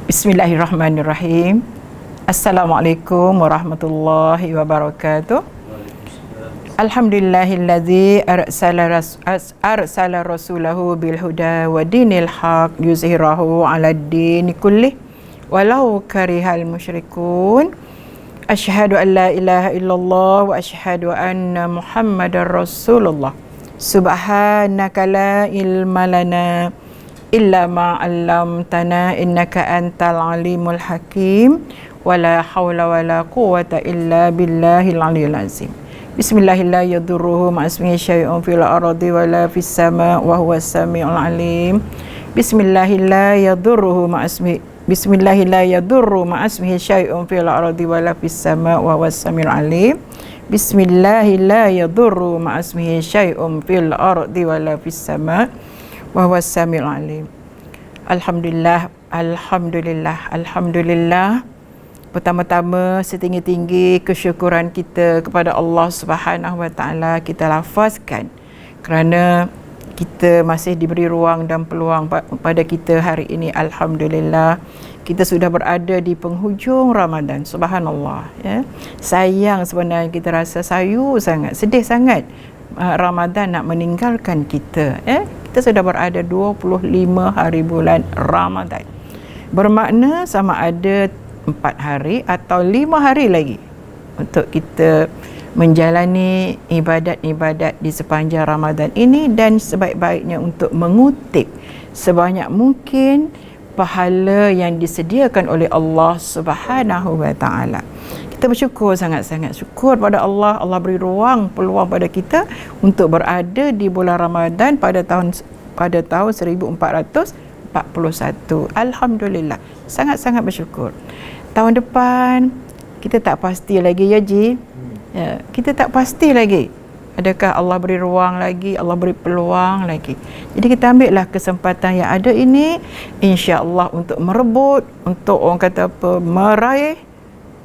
Bismillahirrahmanirrahim. Assalamualaikum warahmatullahi wabarakatuh. Alhamdulillahillazi arsala rasulahu bil huda wa dinil haq yuzhirahu 'alad dini kullih walau karihal musyrikun. Asyhadu an la ilaha illallah wa asyhadu anna Muhammadar Rasulullah. Subhanaka la ilma lana illa ma 'allamtana innaka antal alimul hakim wala haula wala quwwata illa billahil aliyyil azim. Bismillahirrahmanirrahim. La yadurruhu ma'asmihi syai'un fil ardi wala fis sama' wa huwas samiul alim. Bismillahirrahmanirrahim. La yadurruhu ma'asmihi syai'un fil ardi wala fis sama' wa huwas samiul alim. Bismillahirrahmanirrahim. La yadurruhu ma'asmihi syai'un fil ardi wala fis sama' wa huwas samiul alim. Alhamdulillah. Pertama-tama setinggi-tinggi kesyukuran kita kepada Allah Subhanahu Wa Taala kita lafazkan kerana kita masih diberi ruang dan peluang pada kita hari ini. Alhamdulillah, kita sudah berada di penghujung Ramadan. Subhanallah, ya. Sayang sebenarnya, kita rasa sayu sangat, sedih sangat Ramadan nak meninggalkan kita, ya. Kita sudah berada 25 hari bulan Ramadan. Bermakna sama ada 4 hari atau 5 hari lagi untuk kita menjalani ibadat-ibadat di sepanjang Ramadan ini, dan sebaik-baiknya untuk mengutip sebanyak mungkin pahala yang disediakan oleh Allah Subhanahu Wa Taala. Kita bersyukur, sangat-sangat syukur pada Allah. Allah beri ruang, peluang pada kita untuk berada di bulan Ramadan pada tahun 1441. Alhamdulillah, sangat-sangat bersyukur. Tahun depan kita tak pasti lagi, ya Ji. Ya, kita tak pasti lagi. Adakah Allah beri ruang lagi, Allah beri peluang lagi. Jadi kita ambillah kesempatan yang ada ini, insya-Allah, untuk merebut, untuk orang kata apa, meraih,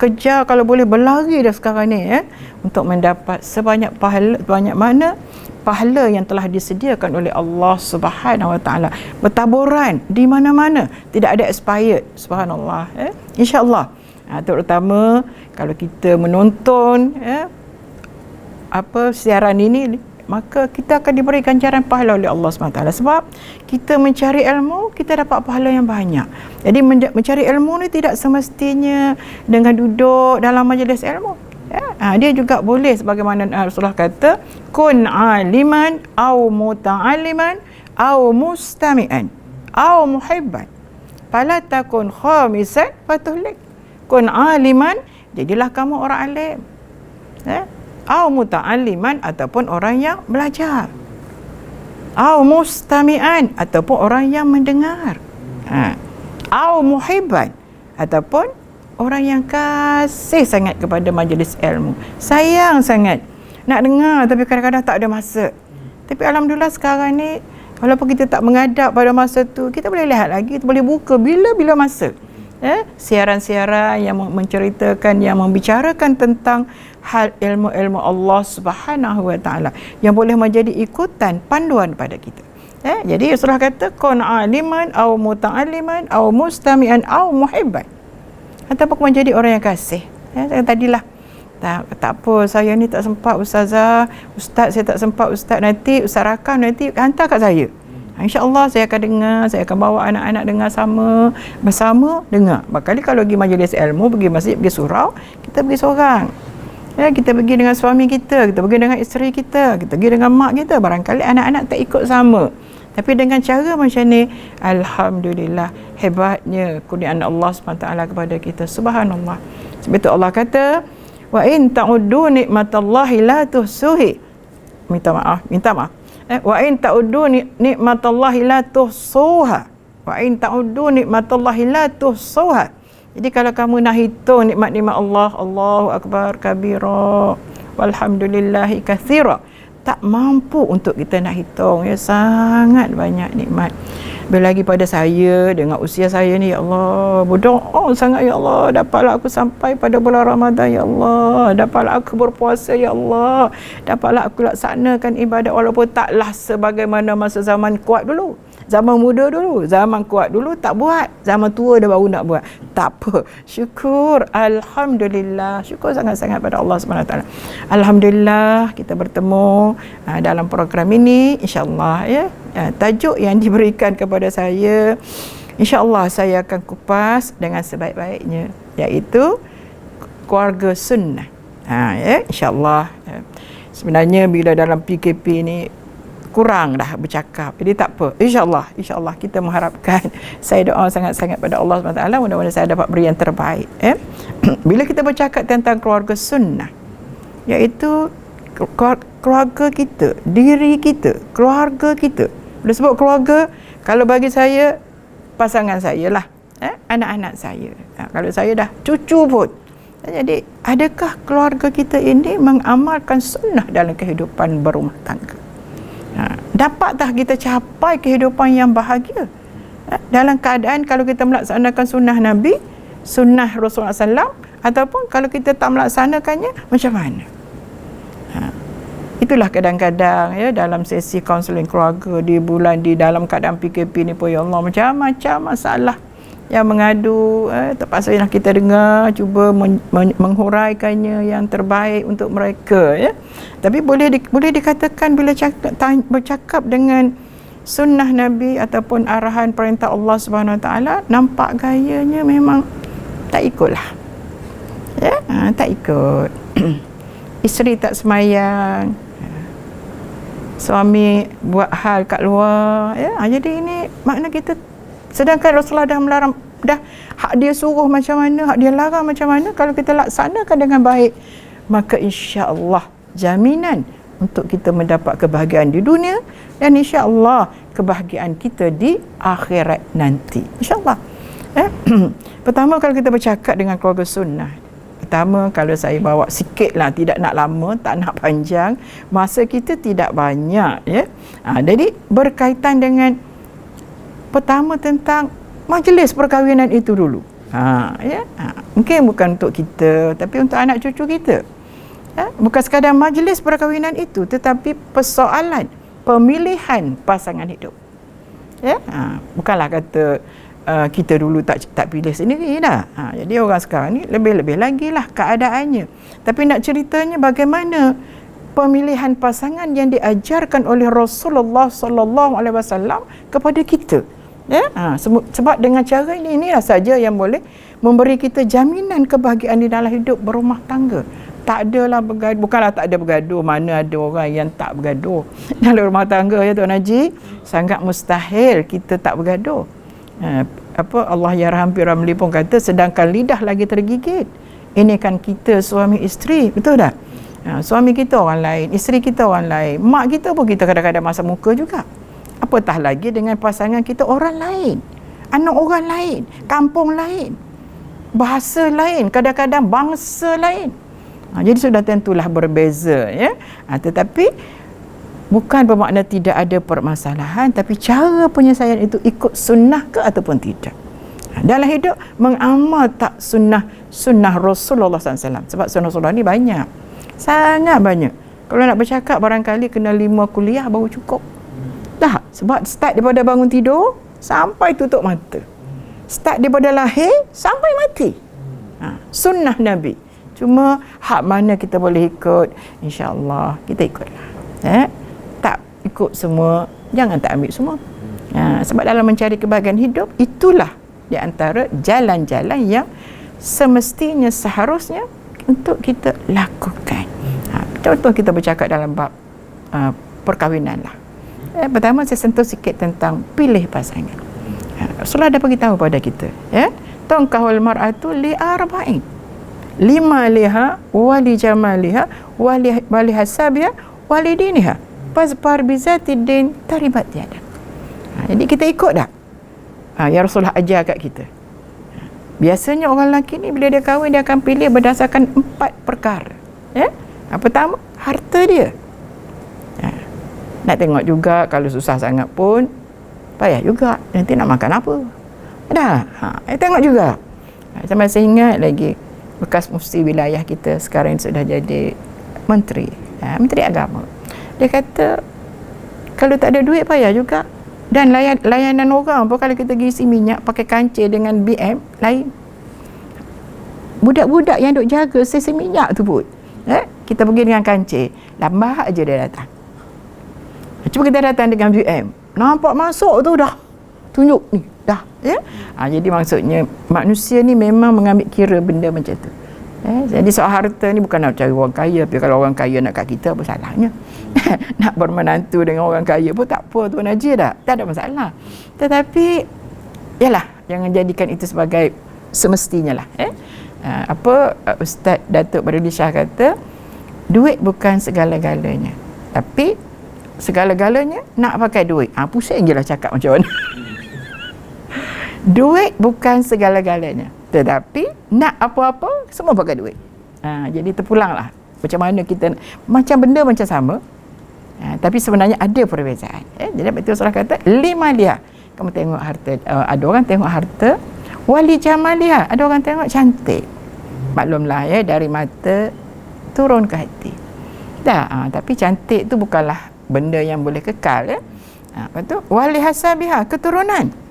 kejar, kalau boleh berlari dah sekarang ni, ya, untuk mendapat sebanyak pahala, banyak mana pahala yang telah disediakan oleh Allah Subhanahu Wa Taala, bertaburan di mana-mana, tidak ada expired. Subhanallah, ya. Insya-Allah, terutama kalau kita menonton, ya, siaran ini, maka kita akan diberi ganjaran pahala oleh Allah SWT. Sebab kita mencari ilmu, kita dapat pahala yang banyak. Jadi mencari ilmu ni tidak semestinya dengan duduk dalam majlis ilmu, ya. Dia juga boleh sebagaimana Rasulullah kata, kun aliman au muta'alliman au mustami'an au muhibban fala takun khamisan fatuhlik. Kun aliman, jadilah kamu orang alim, ya. Au muta'alliman, ataupun orang yang belajar. Au mustami'an, ataupun orang yang mendengar. Au muhibban, ataupun orang yang kasih sangat kepada majlis ilmu. Sayang sangat nak dengar, tapi kadang-kadang tak ada masa. Tapi alhamdulillah sekarang ni, walaupun kita tak menghadap pada masa tu, kita boleh lihat lagi, kita boleh buka bila-bila masa, siaran-siaran yang menceritakan, yang membicarakan tentang hal ilmu-ilmu Allah Subhanahu Wa Taala yang boleh menjadi ikutan panduan pada kita. Jadi Rasulullah kata, kun aliman au muta'alliman au mustami'an au muhibban, ataupun menjadi orang yang kasih. Tadilah, tak apa, saya ni tak sempat ustazah, ustaz saya tak sempat ustaz, nanti ustaz rakam nanti hantar kat saya. InsyaAllah saya akan dengar, saya akan bawa anak-anak dengar bersama dengar. Bakal kalau pergi majlis ilmu, pergi masjid, pergi surau, kita pergi seorang. Ya, kita pergi dengan suami kita pergi dengan isteri kita pergi dengan mak kita. Barangkali anak-anak tak ikut sama. Tapi dengan cara macam ni, alhamdulillah, hebatnya kurniaan Allah SWT kepada kita. Subhanallah. Sebab itu Allah kata, wa in ta'uddu nikmatallahi la tuhsuhi. Minta maaf. Wa in ta'uddu nikmatallahi la tuhsuha. Wa in ta'uddu nikmatallahi la tuhsuha. Jadi kalau kamu nak hitung nikmat-nikmat Allah, Allahu akbar kabira walhamdulillahi katsira, tak mampu untuk kita nak hitung, ya. Sangat banyak nikmat. Belagi pada saya dengan usia saya ni, ya Allah, berdoa sangat, ya Allah, dapatlah aku sampai pada bulan Ramadan, ya Allah, dapatlah aku berpuasa, ya Allah, dapatlah aku laksanakan ibadat walaupun taklah sebagaimana masa zaman kuat dulu. Zaman muda dulu, zaman kuat dulu tak buat, zaman tua dah baru nak buat. Tak apa, syukur, alhamdulillah, syukur sangat-sangat pada Allah SWT. Alhamdulillah kita bertemu dalam program ini, insya-Allah ya. Tajuk yang diberikan kepada saya, insya-Allah saya akan kupas dengan sebaik-baiknya, iaitu keluarga sunnah. Ya, insya-Allah. Sebenarnya bila dalam PKP ni kurang dah bercakap, jadi tak apa, insya-Allah kita mengharapkan, saya doa sangat-sangat pada Allah SWT, mudah-mudahan saya dapat beri yang terbaik. Bila kita bercakap tentang keluarga sunnah, iaitu keluarga kita, diri kita, keluarga kita. Bila sebut keluarga, kalau bagi saya, pasangan saya lah, anak-anak saya, kalau saya dah cucu pun. Jadi adakah keluarga kita ini mengamalkan sunnah dalam kehidupan berumah tangga? Dapat tak kita capai kehidupan yang bahagia dalam keadaan kalau kita melaksanakan sunnah Nabi, sunnah Rasulullah SAW, ataupun kalau kita tak melaksanakannya, macam mana? Itulah kadang-kadang ya, dalam sesi kaunseling keluarga di dalam keadaan PKP ni pun, ya Allah, macam-macam masalah yang mengadu, terpaksa nak kita dengar, cuba menghuraikannya yang terbaik untuk mereka ya. Tapi boleh dikatakan bila bercakap dengan sunnah Nabi ataupun arahan perintah Allah Subhanahu Wa Taala, nampak gayanya memang tak ikutlah. Ya, tak ikut. Isteri tak semayang, suami buat hal kat luar ya. Jadi ini makna kita, sedangkan Rasulullah dah melarang, dah hak dia suruh macam mana, hak dia larang macam mana, kalau kita laksanakan dengan baik, maka insya-Allah jaminan untuk kita mendapat kebahagiaan di dunia dan insya-Allah kebahagiaan kita di akhirat nanti, insya-Allah. Pertama, kalau kita bercakap dengan keluarga sunnah, pertama, kalau saya bawa sikit lah, tidak nak lama, tak nak panjang, masa kita tidak banyak ya. Jadi berkaitan dengan pertama tentang majlis perkahwinan itu dulu. Mungkin bukan untuk kita, tapi untuk anak cucu kita. Bukan sekadar majlis perkahwinan itu, tetapi persoalan pemilihan pasangan hidup. Bukanlah kata kita dulu tak pilih sendiri dah. Jadi orang sekarang ni lebih-lebih lagi lah keadaannya. Tapi nak ceritanya bagaimana pemilihan pasangan yang diajarkan oleh Rasulullah sallallahu alaihi wasallam kepada kita. Sebab dengan cara inilah saja yang boleh memberi kita jaminan kebahagiaan di dalam hidup berumah tangga. Tak adalah bergaduh, bukanlah tak ada bergaduh, mana ada orang yang tak bergaduh dalam rumah tangga ya Tuan Haji. Sangat mustahil kita tak bergaduh. Allah ya Rahman Ramli pun kata, sedangkan lidah lagi tergigit, ini kan kita suami isteri, betul tak? Suami kita orang lain, isteri kita orang lain, mak kita pun kita kadang-kadang masa muka juga. Apatah lagi dengan pasangan kita orang lain, anak orang lain, kampung lain, bahasa lain, kadang-kadang bangsa lain. Jadi sudah tentulah berbeza ya. Tetapi bukan bermakna tidak ada permasalahan, tapi cara penyelesaian itu ikut sunnah ke ataupun tidak. Dalam hidup mengamal tak sunnah Rasulullah SAW. Sebab sunnah Rasulullah ni banyak, sangat banyak. Kalau nak bercakap barangkali kena 5 kuliah baru cukup. Dah, sebab start daripada bangun tidur sampai tutup mata, start daripada lahir sampai mati, sunnah Nabi. Cuma hak mana kita boleh ikut, insya-Allah kita ikutlah. Tak ikut semua, jangan tak ambil semua. Sebab dalam mencari kebahagiaan hidup, itulah di antara jalan-jalan yang semestinya seharusnya untuk kita lakukan. Contoh kita bercakap dalam bab perkahwinan lah. Pertama saya sentuh sikit tentang pilih pasangan. Rasulullah dah beritahu pada kita, tunkahul mar'atu li arba'in, 5 liha wali jamaliha wali hasabiha wali diniha fazfar bizati din taribat yada. Jadi kita ikut dah ya Rasulullah ajar kat kita. Biasanya orang lelaki ni bila dia kahwin, dia akan pilih berdasarkan 4 perkara. Pertama, harta dia. Nak tengok juga, kalau susah sangat pun payah juga, nanti nak makan apa dah. Tengok juga. Saya masih ingat lagi bekas mufti wilayah kita sekarang sudah jadi menteri, menteri agama. Dia kata kalau tak ada duit payah juga Dan layanan orang pun kalau kita isi minyak pakai kancil dengan BM lain. Budak-budak yang duk jaga stesen minyak tu pun, kita pergi dengan kancil, lambat aja dia datang. Cuba kita datang dengan BM, nampak masuk tu dah tunjuk ni dah, jadi maksudnya manusia ni memang mengambil kira benda macam tu. Jadi soal harta ni bukan nak cari orang kaya, tapi kalau orang kaya nak kat kita apa salahnya? Nak bermenantu dengan orang kaya pun tak apa, Tuan Haji dah, tak ada masalah. Tetapi yalah, jangan jadikan itu sebagai semestinya lah. Ustaz Datuk Barudi Shah kata, duit bukan segala-galanya, tapi segala-galanya nak pakai duit. Pusing je lah cakap macam mana. Duit bukan segala-galanya, tetapi nak apa-apa semua pakai duit. Jadi terpulanglah macam mana kita, macam benda macam sama, tapi sebenarnya ada perbezaan. Jadi betul Rasulullah kata, lima liha, kamu tengok harta, ada orang tengok harta, wali jamaliha, ada orang tengok cantik. Maklumlah dari mata turun ke hati. Tapi cantik tu bukanlah benda yang boleh kekal. Lepas tu wali hasabiha, keturunan.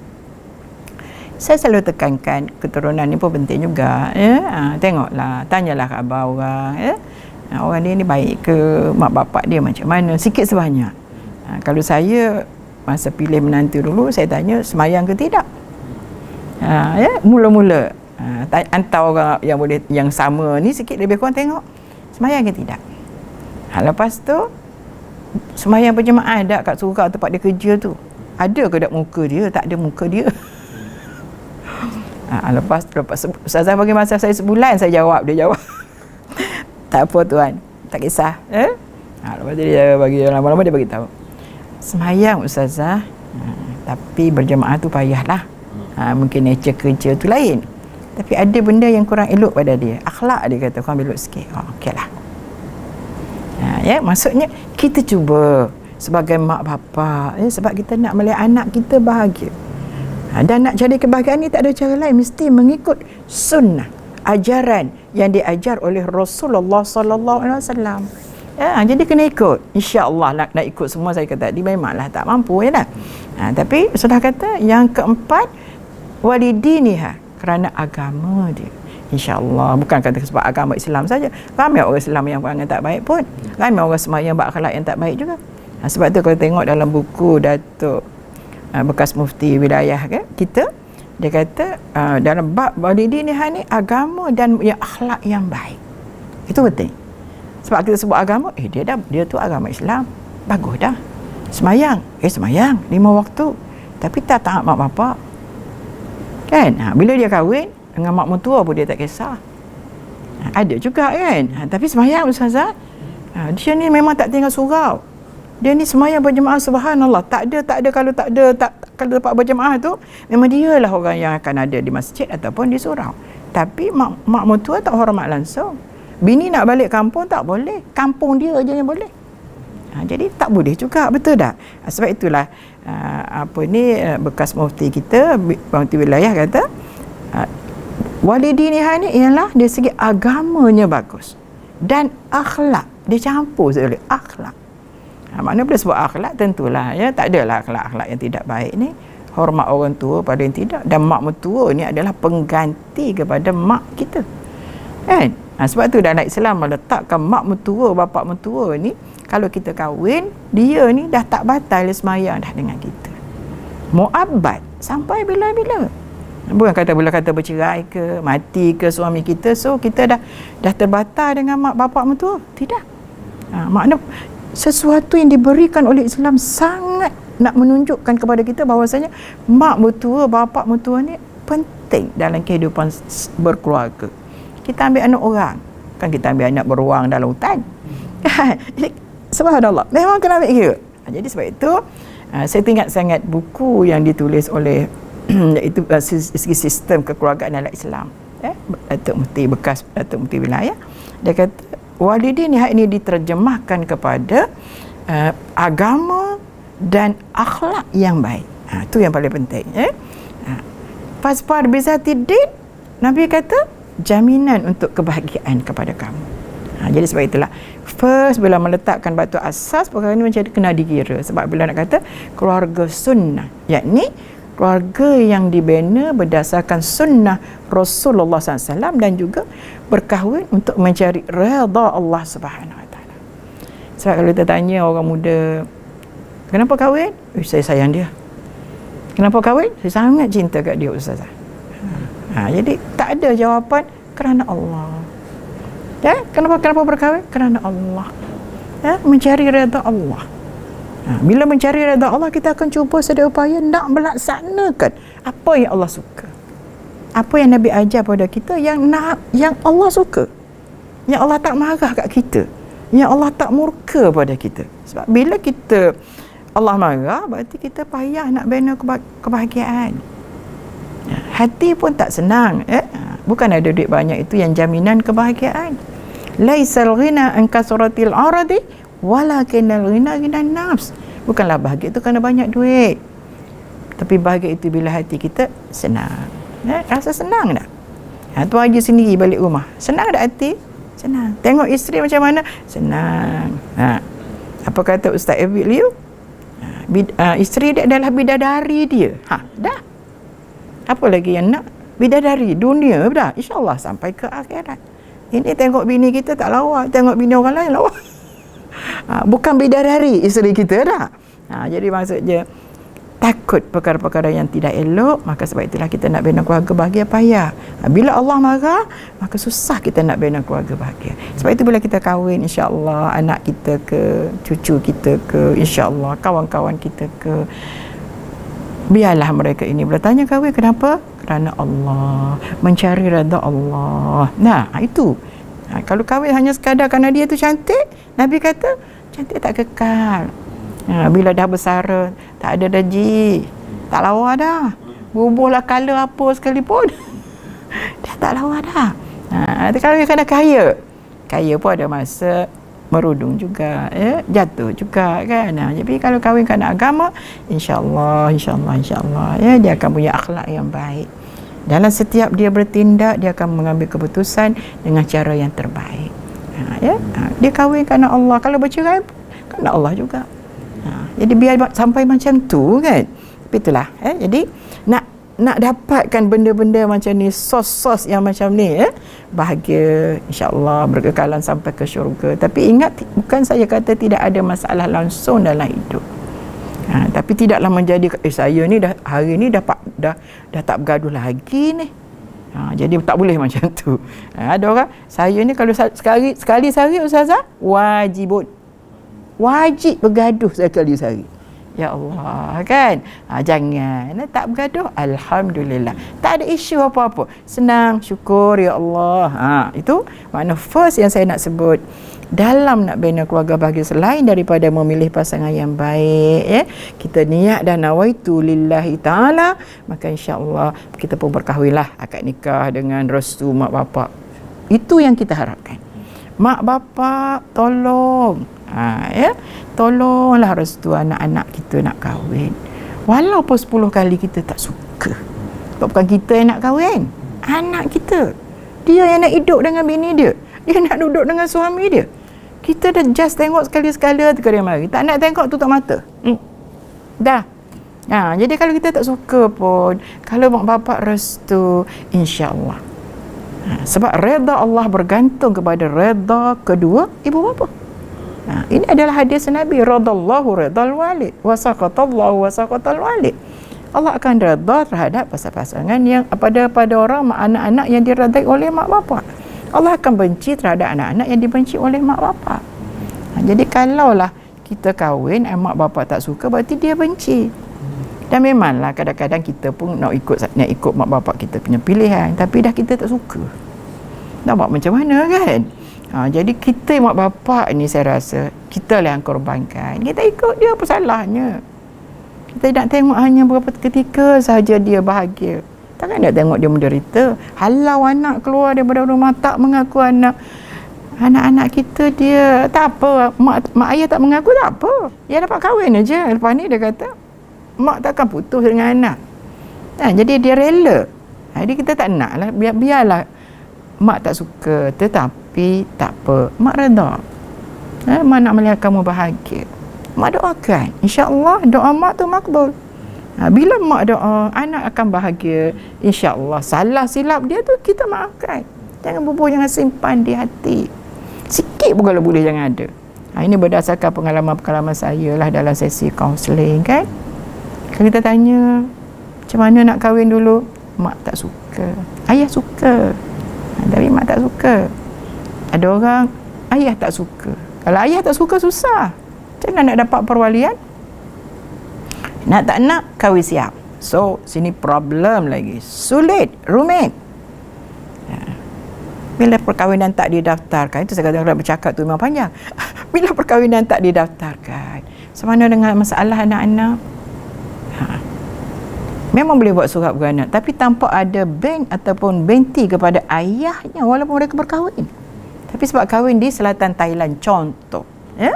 Saya selalu tekankan keturunan ni pun penting juga. Tengoklah, tanyalah khabar orang. Orang dia ni baik ke, mak bapak dia macam mana, sikit sebanyak. Kalau saya masa pilih menantu dulu, saya tanya semayang ke tidak. Mula-mula hantar orang yang boleh, yang sama ni sikit lebih kurang tengok semayang ke tidak. Lepas tu semayang berjemaah tak kat surau tempat dia kerja tu, ada ke tak muka dia? Tak ada muka dia. Lepas Ustazah bagi masa saya sebulan, saya jawab, dia jawab tak apa tuan, tak kisah. Lepas tu dia bagi, lama-lama dia bagi tahu, semayang Ustazah, tapi berjemaah tu payahlah. Mungkin nature kerja tu lain, tapi ada benda yang kurang elok pada dia, akhlak dia kata kurang elok sikit. Okeylah. Maksudnya kita cuba sebagai mak bapak, sebab kita nak melihat anak kita bahagia. Dan nak cari kebahagiaan ni tak ada cara lain, mesti mengikut sunnah, ajaran yang diajar oleh Rasulullah sallallahu alaihi wasallam. Jadi kena ikut. Insya-Allah nak ikut semua, saya kata tadi memanglah tak mampu lah. Tapi sudah kata yang keempat, walidiniha, kerana agama dia. InsyaAllah, bukan kata sebab agama Islam saja. Ramai orang Islam yang perangai tak baik pun, ramai orang semayang berakhlak yang tak baik juga. Sebab tu kalau tengok dalam buku Datuk bekas mufti wilayah kita, dia kata dalam bab walidiniha ni, agama dan akhlak yang baik itu penting. Sebab kita sebut agama, dia tu agama Islam, bagus dah. Semayang, semayang 5 waktu, tapi tak taat mak bapak kan. Bila dia kahwin dengan mak mentua pun dia tak kisah. Ada juga kan. Tapi semayang Ustazah, dia ni memang tak tinggal surau, dia ni semayang berjemaah, subhanallah. Tak ada kalau kalau dapat berjemaah tu, memang dia lah orang yang akan ada di masjid ataupun di surau. Tapi mak mentua tak hormat langsung. Bini nak balik kampung tak boleh, kampung dia je yang boleh. Jadi tak boleh juga, betul tak? Sebab itulah bekas mufti kita, mufti wilayah kata, walidiniha ni ialah dari segi agamanya bagus dan akhlak, dia campur sekali akhlak. Maknanya bila sebut akhlak, tentulah tak adalah akhlak-akhlak yang tidak baik ni. Hormat orang tua paling tidak, dan mak mentua ni adalah pengganti kepada mak kita kan. Sebab tu dalam Islam meletakkan mak mentua, bapak mentua ni, kalau kita kahwin, dia ni dah tak batal semayang dah dengan kita, muabad sampai bila-bila. Bukan kata bila kata bercerai ke, mati ke suami kita, so kita dah terbatal dengan mak bapak mentua, tidak. Makna sesuatu yang diberikan oleh Islam sangat nak menunjukkan kepada kita bahawasanya mak mentua, bapak mentua ni penting dalam kehidupan berkeluarga. Kita ambil anak orang, kan kita ambil anak beruang dalam hutan. Subhanallah, memang kena ambil kira. Jadi sebab itu saya teringat sangat buku yang ditulis oleh iaitu segi sistem kekeluargaan dalam Islam, Datuk Mufti bekas Datuk Mufti wilayah. Dia kata walidiniha ini diterjemahkan kepada agama dan akhlak yang baik. Itu yang paling penting. Fasfar bizatid din, Nabi kata jaminan untuk kebahagiaan kepada kamu. Jadi sebab itulah first bila meletakkan batu asas, perkara ini macam kena dikira. Sebab bila nak kata keluarga sunnah, yakni keluarga yang dibina berdasarkan sunnah Rasulullah SAW dan juga berkahwin untuk mencari redha Allah Subhanahu Wa Taala. Sebab kalau kita tanya orang muda, kenapa kahwin? Saya sayang dia. Kenapa kahwin? Saya sangat cinta kat dia, Ustazah. Jadi tak ada jawapan, kerana Allah. Ya, kenapa berkahwin? Kerana Allah. Ya, mencari redha Allah. Bila mencari redha Allah, kita akan cuba sedaya upaya nak melaksanakan apa yang Allah suka. Apa yang Nabi ajar pada kita yang Allah suka. Yang Allah tak marah kat kita. Yang Allah tak murka pada kita. Sebab bila kita Allah marah, berarti kita payah nak bina kebahagiaan. Hati pun tak senang. Bukan ada duit banyak itu yang jaminan kebahagiaan. Laisal ghina an kasratil aradi walakinal ghina ghinan nafs. Bukanlah bahagia itu kerana banyak duit, tapi bahagia itu bila hati kita senang. Rasa senang tak? Tuan Haji sendiri balik rumah, senang tak hati? Senang. Tengok isteri macam mana? Senang. Apa kata Ustaz David Liu? Isteri dia adalah bidadari dia. Dah. Apa lagi yang nak? Bidadari dunia dah. InsyaAllah sampai ke akhirat. Ini tengok bini kita tak lawa, tengok bini orang lain lawa. Bukan bidadari isteri kita dah. Jadi maksudnya takut perkara-perkara yang tidak elok, maka sebab itulah kita nak bina keluarga bahagia payah. Bila Allah marah, maka susah kita nak bina keluarga bahagia. Sebab itu bila kita kahwin, insya-Allah anak kita ke, cucu kita ke, insya-Allah kawan-kawan kita ke, biarlah mereka ini bertanya kahwin kenapa? Kerana Allah, mencari redha Allah. Itu. Kalau kahwin hanya sekadar kerana dia tu cantik, Nabi kata cantik tak kekal. Bila dah besar, tak ada daji, tak lawa dah. Bubuhlah color apa sekalipun, dah tak lawa dah. Kalau kena kaya pun ada masa merudung juga, jatuh juga kan. Jadi kalau kahwin kerana agama, insya-Allah dia akan punya akhlak yang baik. Dalam setiap dia bertindak, dia akan mengambil keputusan dengan cara yang terbaik. Dia kahwin kerana Allah, kalau bercerai kerana Allah juga. Jadi biar sampai macam tu kan. Itulah. Jadi nak dapatkan benda-benda macam ni, sos-sos yang macam ni, bahagia, insya-Allah berkekalan sampai ke syurga. Tapi ingat, bukan saya kata tidak ada masalah langsung dalam hidup. Tapi tidaklah menjadi saya ni dah hari ni dah tak bergaduh lagi ni. Jadi tak boleh macam tu. Ada orang, saya ni kalau sekali sehari Ustazah, wajib bergaduh sekali sehari. Ya Allah kan. Jangan tak bergaduh, alhamdulillah. Tak ada isu apa-apa. Senang, syukur ya Allah. Itu makna first yang saya nak sebut. Dalam nak bina keluarga bahagia, selain daripada memilih pasangan yang baik, kita niat dan nawaitu lillahi ta'ala, maka insya-Allah kita pun berkahwinlah, akad nikah dengan restu mak bapak. Itu yang kita harapkan. Mak bapak tolong, tolonglah restu anak-anak kita nak kahwin. Walaupun 10 kali kita tak suka. Sebab bukan kita yang nak kahwin, anak kita. Dia yang nak hidup dengan bini dia. Dia nak duduk dengan suami dia. Kita dah just tengok sekali-sekala tu dia mari. Tak nak tengok tutup mata. Dah. Jadi kalau kita tak suka pun, kalau mak bapak restu, insya-Allah. Sebab redha Allah bergantung kepada redha kedua ibu bapa. Ini adalah hadis Nabi, radallahu redal walid wa saqatallahu wa saqatal walid. Allah akan redha terhadap pasangan yang pada orang anak-anak yang diredai oleh mak bapak. Allah akan benci terhadap anak-anak yang dibenci oleh mak bapak. Jadi kalaulah kita kahwin, mak bapak tak suka, berarti dia benci. Dan memanglah kadang-kadang kita pun nak ikut mak bapak kita punya pilihan, tapi dah kita tak suka. Nak buat macam mana kan? Jadi kita mak bapak ni, saya rasa kita lah yang korbankan. Kita ikut dia, apa salahnya? Kita nak tengok hanya beberapa ketika sahaja dia bahagia. Takkan nak tengok dia menderita. Halau anak keluar daripada rumah tak mengaku anak-anak kita, dia tak apa, mak ayah tak mengaku, tak apa, dia dapat kahwin aja. Lepas ni dia kata mak takkan putus dengan anak. Jadi dia rela. Jadi kita tak nak lah, biarlah mak tak suka, tetapi tak apa, mak redha. Mak nak melihat kamu bahagia. Mak doakan, insya-Allah doa mak tu makbul. Bila mak doa, anak akan bahagia, insya-Allah. Salah silap dia tu kita maafkan. Jangan bubur, jangan simpan di hati. Sikit pun kalau boleh jangan ada. Ini berdasarkan pengalaman-pengalaman saya lah dalam sesi kaunseling kan. Kalau kita tanya macam mana nak kahwin dulu, mak tak suka, ayah suka, tapi mak tak suka. Ada orang ayah tak suka. Kalau ayah tak suka, susah. Macam mana nak dapat perwalian? Nak tak nak, kahwin siap. So sini problem lagi, sulit, rumit. Bila perkahwinan tak didaftarkan, itu saya kata orang bercakap tu memang panjang. Bila perkahwinan tak didaftarkan, semana dengan masalah anak-anak, memang boleh buat surat beranak, tapi tanpa ada bank ataupun benti kepada ayahnya walaupun mereka berkahwin. Tapi sebab kahwin di selatan Thailand contoh, ya.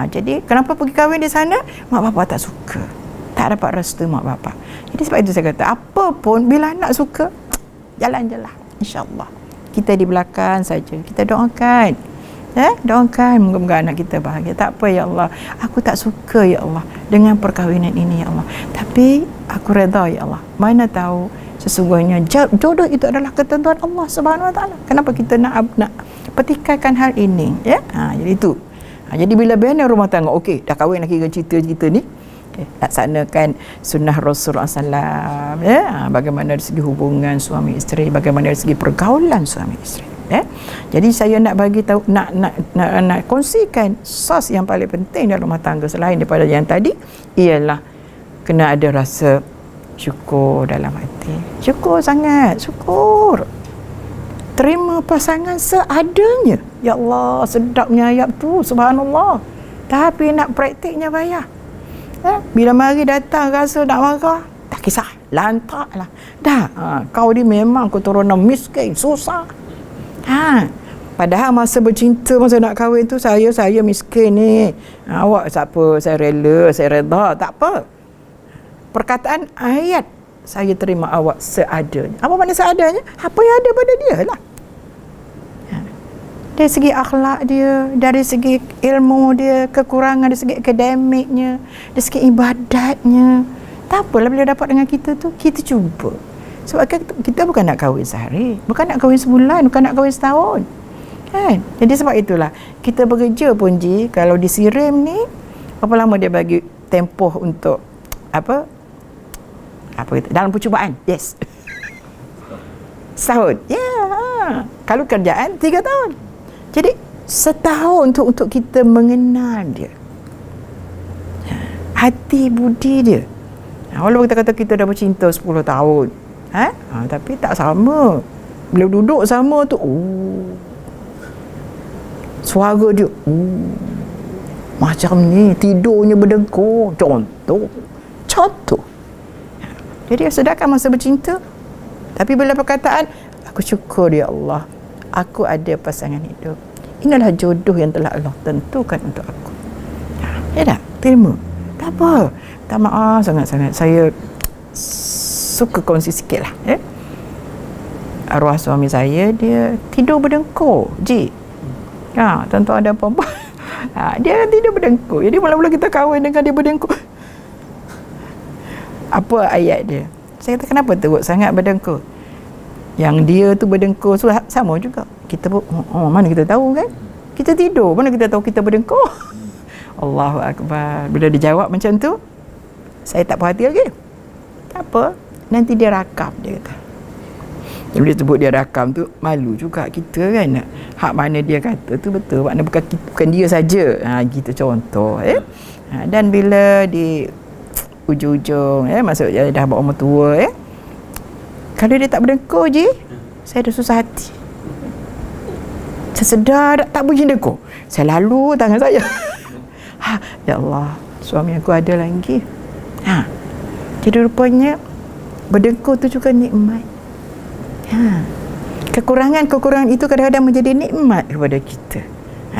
Jadi kenapa pergi kahwin di sana? Mak bapak tak suka, tak dapat restu mak bapak. Jadi sebab itu saya kata, apa pun bila anak suka, jalan je lah, insya-Allah. Kita di belakang saja, kita doakan, doakan moga-moga anak kita bahagia. Tak apa ya Allah, aku tak suka ya Allah dengan perkahwinan ini ya Allah, tapi aku redha ya Allah. Mana tahu sesungguhnya jodoh itu adalah ketentuan Allah Subhanahu Wa Taala. Kenapa kita nak petikaikan hal ini, ya? Jadi itu. Jadi bila bina rumah tangga, okey, dah kahwin lagi dengan cerita-cerita ni, laksanakan sunnah Rasulullah SAW, ya? Bagaimana dari segi hubungan suami isteri, bagaimana dari segi pergaulan suami isteri, ya? Jadi saya nak bagi tahu, nak kongsikan sos yang paling penting dalam rumah tangga selain daripada yang tadi, ialah kena ada rasa syukur dalam hati. Syukur sangat, syukur. Terima pasangan seadanya. Ya Allah, sedapnya ayat tu, subhanallah. Tapi nak praktiknya payah. Bila mari datang rasa nak marah, tak kisah, lantaklah. Dah, kau ni memang keturunan miskin, susah. Padahal masa bercinta, masa nak kahwin tu, saya miskin ni. Awak siapa? Saya rela, saya redha, tak apa. Perkataan ayat, saya terima awak seadanya. Apa makna seadanya? Apa yang ada pada dia lah. Dari segi akhlak dia, dari segi ilmu dia, kekurangan dari segi akademiknya, dari segi ibadatnya, tak apalah bila dapat dengan kita tu, kita cuba. Sebab kita bukan nak kahwin sehari, bukan nak kahwin sebulan, bukan nak kahwin setahun, kan? Jadi sebab itulah kita bekerja pun kalau disirim ni, berapa lama dia bagi tempoh untuk apa itu, dalam percubaan, yes, setahun, kalau kerjaan 3 tahun. Jadi setahun untuk kita mengenal dia, hati budi dia. Walaupun kita kata kita dah bercinta 10 tahun, tapi tak sama. Bila duduk sama tu, suara dia macam ni, tidurnya berdengkur, contoh. Jadi sedangkan masa bercinta, tapi bila perkataan, aku syukur ya Allah, aku ada pasangan hidup. Inilah jodoh yang telah Allah tentukan untuk aku. Ya tak? Terima. Tak apa. Tak maaf sangat-sangat. Saya suka kongsi sikit lah. Arwah suami saya, dia tidur berdengkur. Tentu ada perempuan. Dia tidur berdengkur. Jadi mula-mula kita kahwin dengan dia berdengkur. Apa ayat dia? Saya kata, kenapa teruk sangat berdengkur? Yang dia tu berdengkur sama juga. Kita pun, mana kita tahu kan? Kita tidur, mana kita tahu kita berdengkur? Allahu Akbar. Bila dia jawab macam tu, saya tak puas hati lagi. Tak apa, nanti dia rakam, dia kata. Bila dia sebut dia rakam tu, malu juga kita kan. Hak mana dia kata tu betul, makna bukan dia saja. Gitu contoh. Dan bila di ujung-ujung, maksud dah berumur tua, kalau dia tak berdengkur saya dah susah hati. Saya sedar tak begini dengkur, saya lalu tangan saya. Ya Allah, suami aku ada lagi. Jadi rupanya berdengkur tu juga nikmat. Kekurangan itu kadang-kadang menjadi nikmat kepada kita.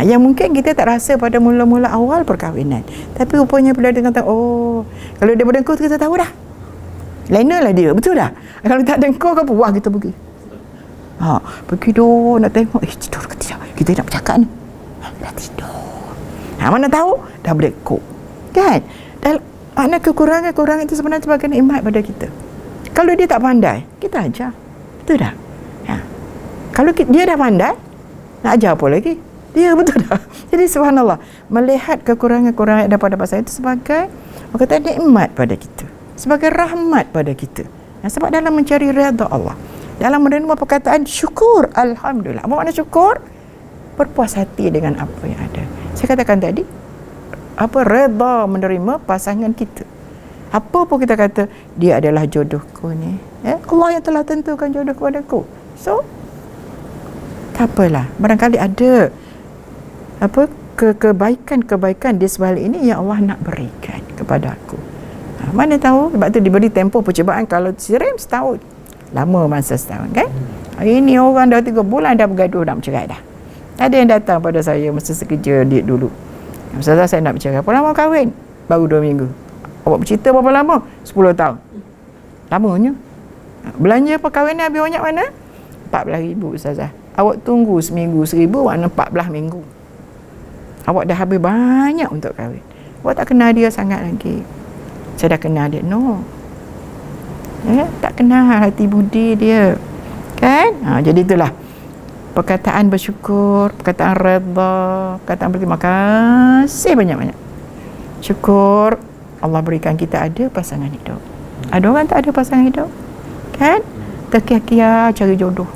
Yang mungkin kita tak rasa pada mula-mula awal perkahwinan, tapi rupanya bila dia kata, kalau dia berdengkur kita tahu dah, lainlah dia, betul dah. Kalau tak dengkur ke apa, wah kita pergi. Pergi dulu nak tengok, tidur ke tidak? Kita nak bercakap ni. Dah tidur. Mana tahu? Dah boleh kok. Kan? Dan makna kekurangan itu sebenarnya sebagai nikmat pada kita. Kalau dia tak pandai, kita ajar. Betul tak? Kalau dia dah pandai, nak ajar apa lagi? Dia betul tak? Jadi subhanallah, melihat kekurangan-kekurangan daripada pasal itu sebagai kata nikmat pada kita, sebagai rahmat pada kita. Sebab dalam mencari redha Allah, dalam menerima perkataan syukur, alhamdulillah. Apa makna syukur? Berpuas hati dengan apa yang ada. Saya katakan tadi, redha menerima pasangan kita. Apa pun kita kata, dia adalah jodohku ni. Allah yang telah tentukan jodoh kepadaku. So, tak apalah. Barangkali ada kebaikan di sebalik ini yang Allah nak berikan kepada aku. Mana tahu, sebab tu diberi tempoh percubaan. Kalau sirim setahun, lama masa setahun kan. Ini orang dah 3 bulan dah bergaduh, nak bercerai dah. Ada yang datang pada saya masa sekerja dia dulu, Ustazah, saya nak bercerai. Berapa lama kahwin? Baru 2 minggu. Awak bercerita berapa lama? 10 tahun. Lamanya. Belanja perkahwinan habis banyak mana? 14,000 Ustazah. Awak tunggu seminggu 1,000, makna 14 minggu. Awak dah habis banyak untuk kahwin. Awak tak kenal dia sangat lagi. Saya dah kenal dia. No. Tak kenal hati budi dia. Kan? Jadi itulah. Perkataan bersyukur, perkataan redha, perkataan berterima kasih banyak-banyak. Syukur Allah berikan kita ada pasangan hidup. Ada orang tak ada pasangan hidup? Kan? Terkia-kia cari jodoh.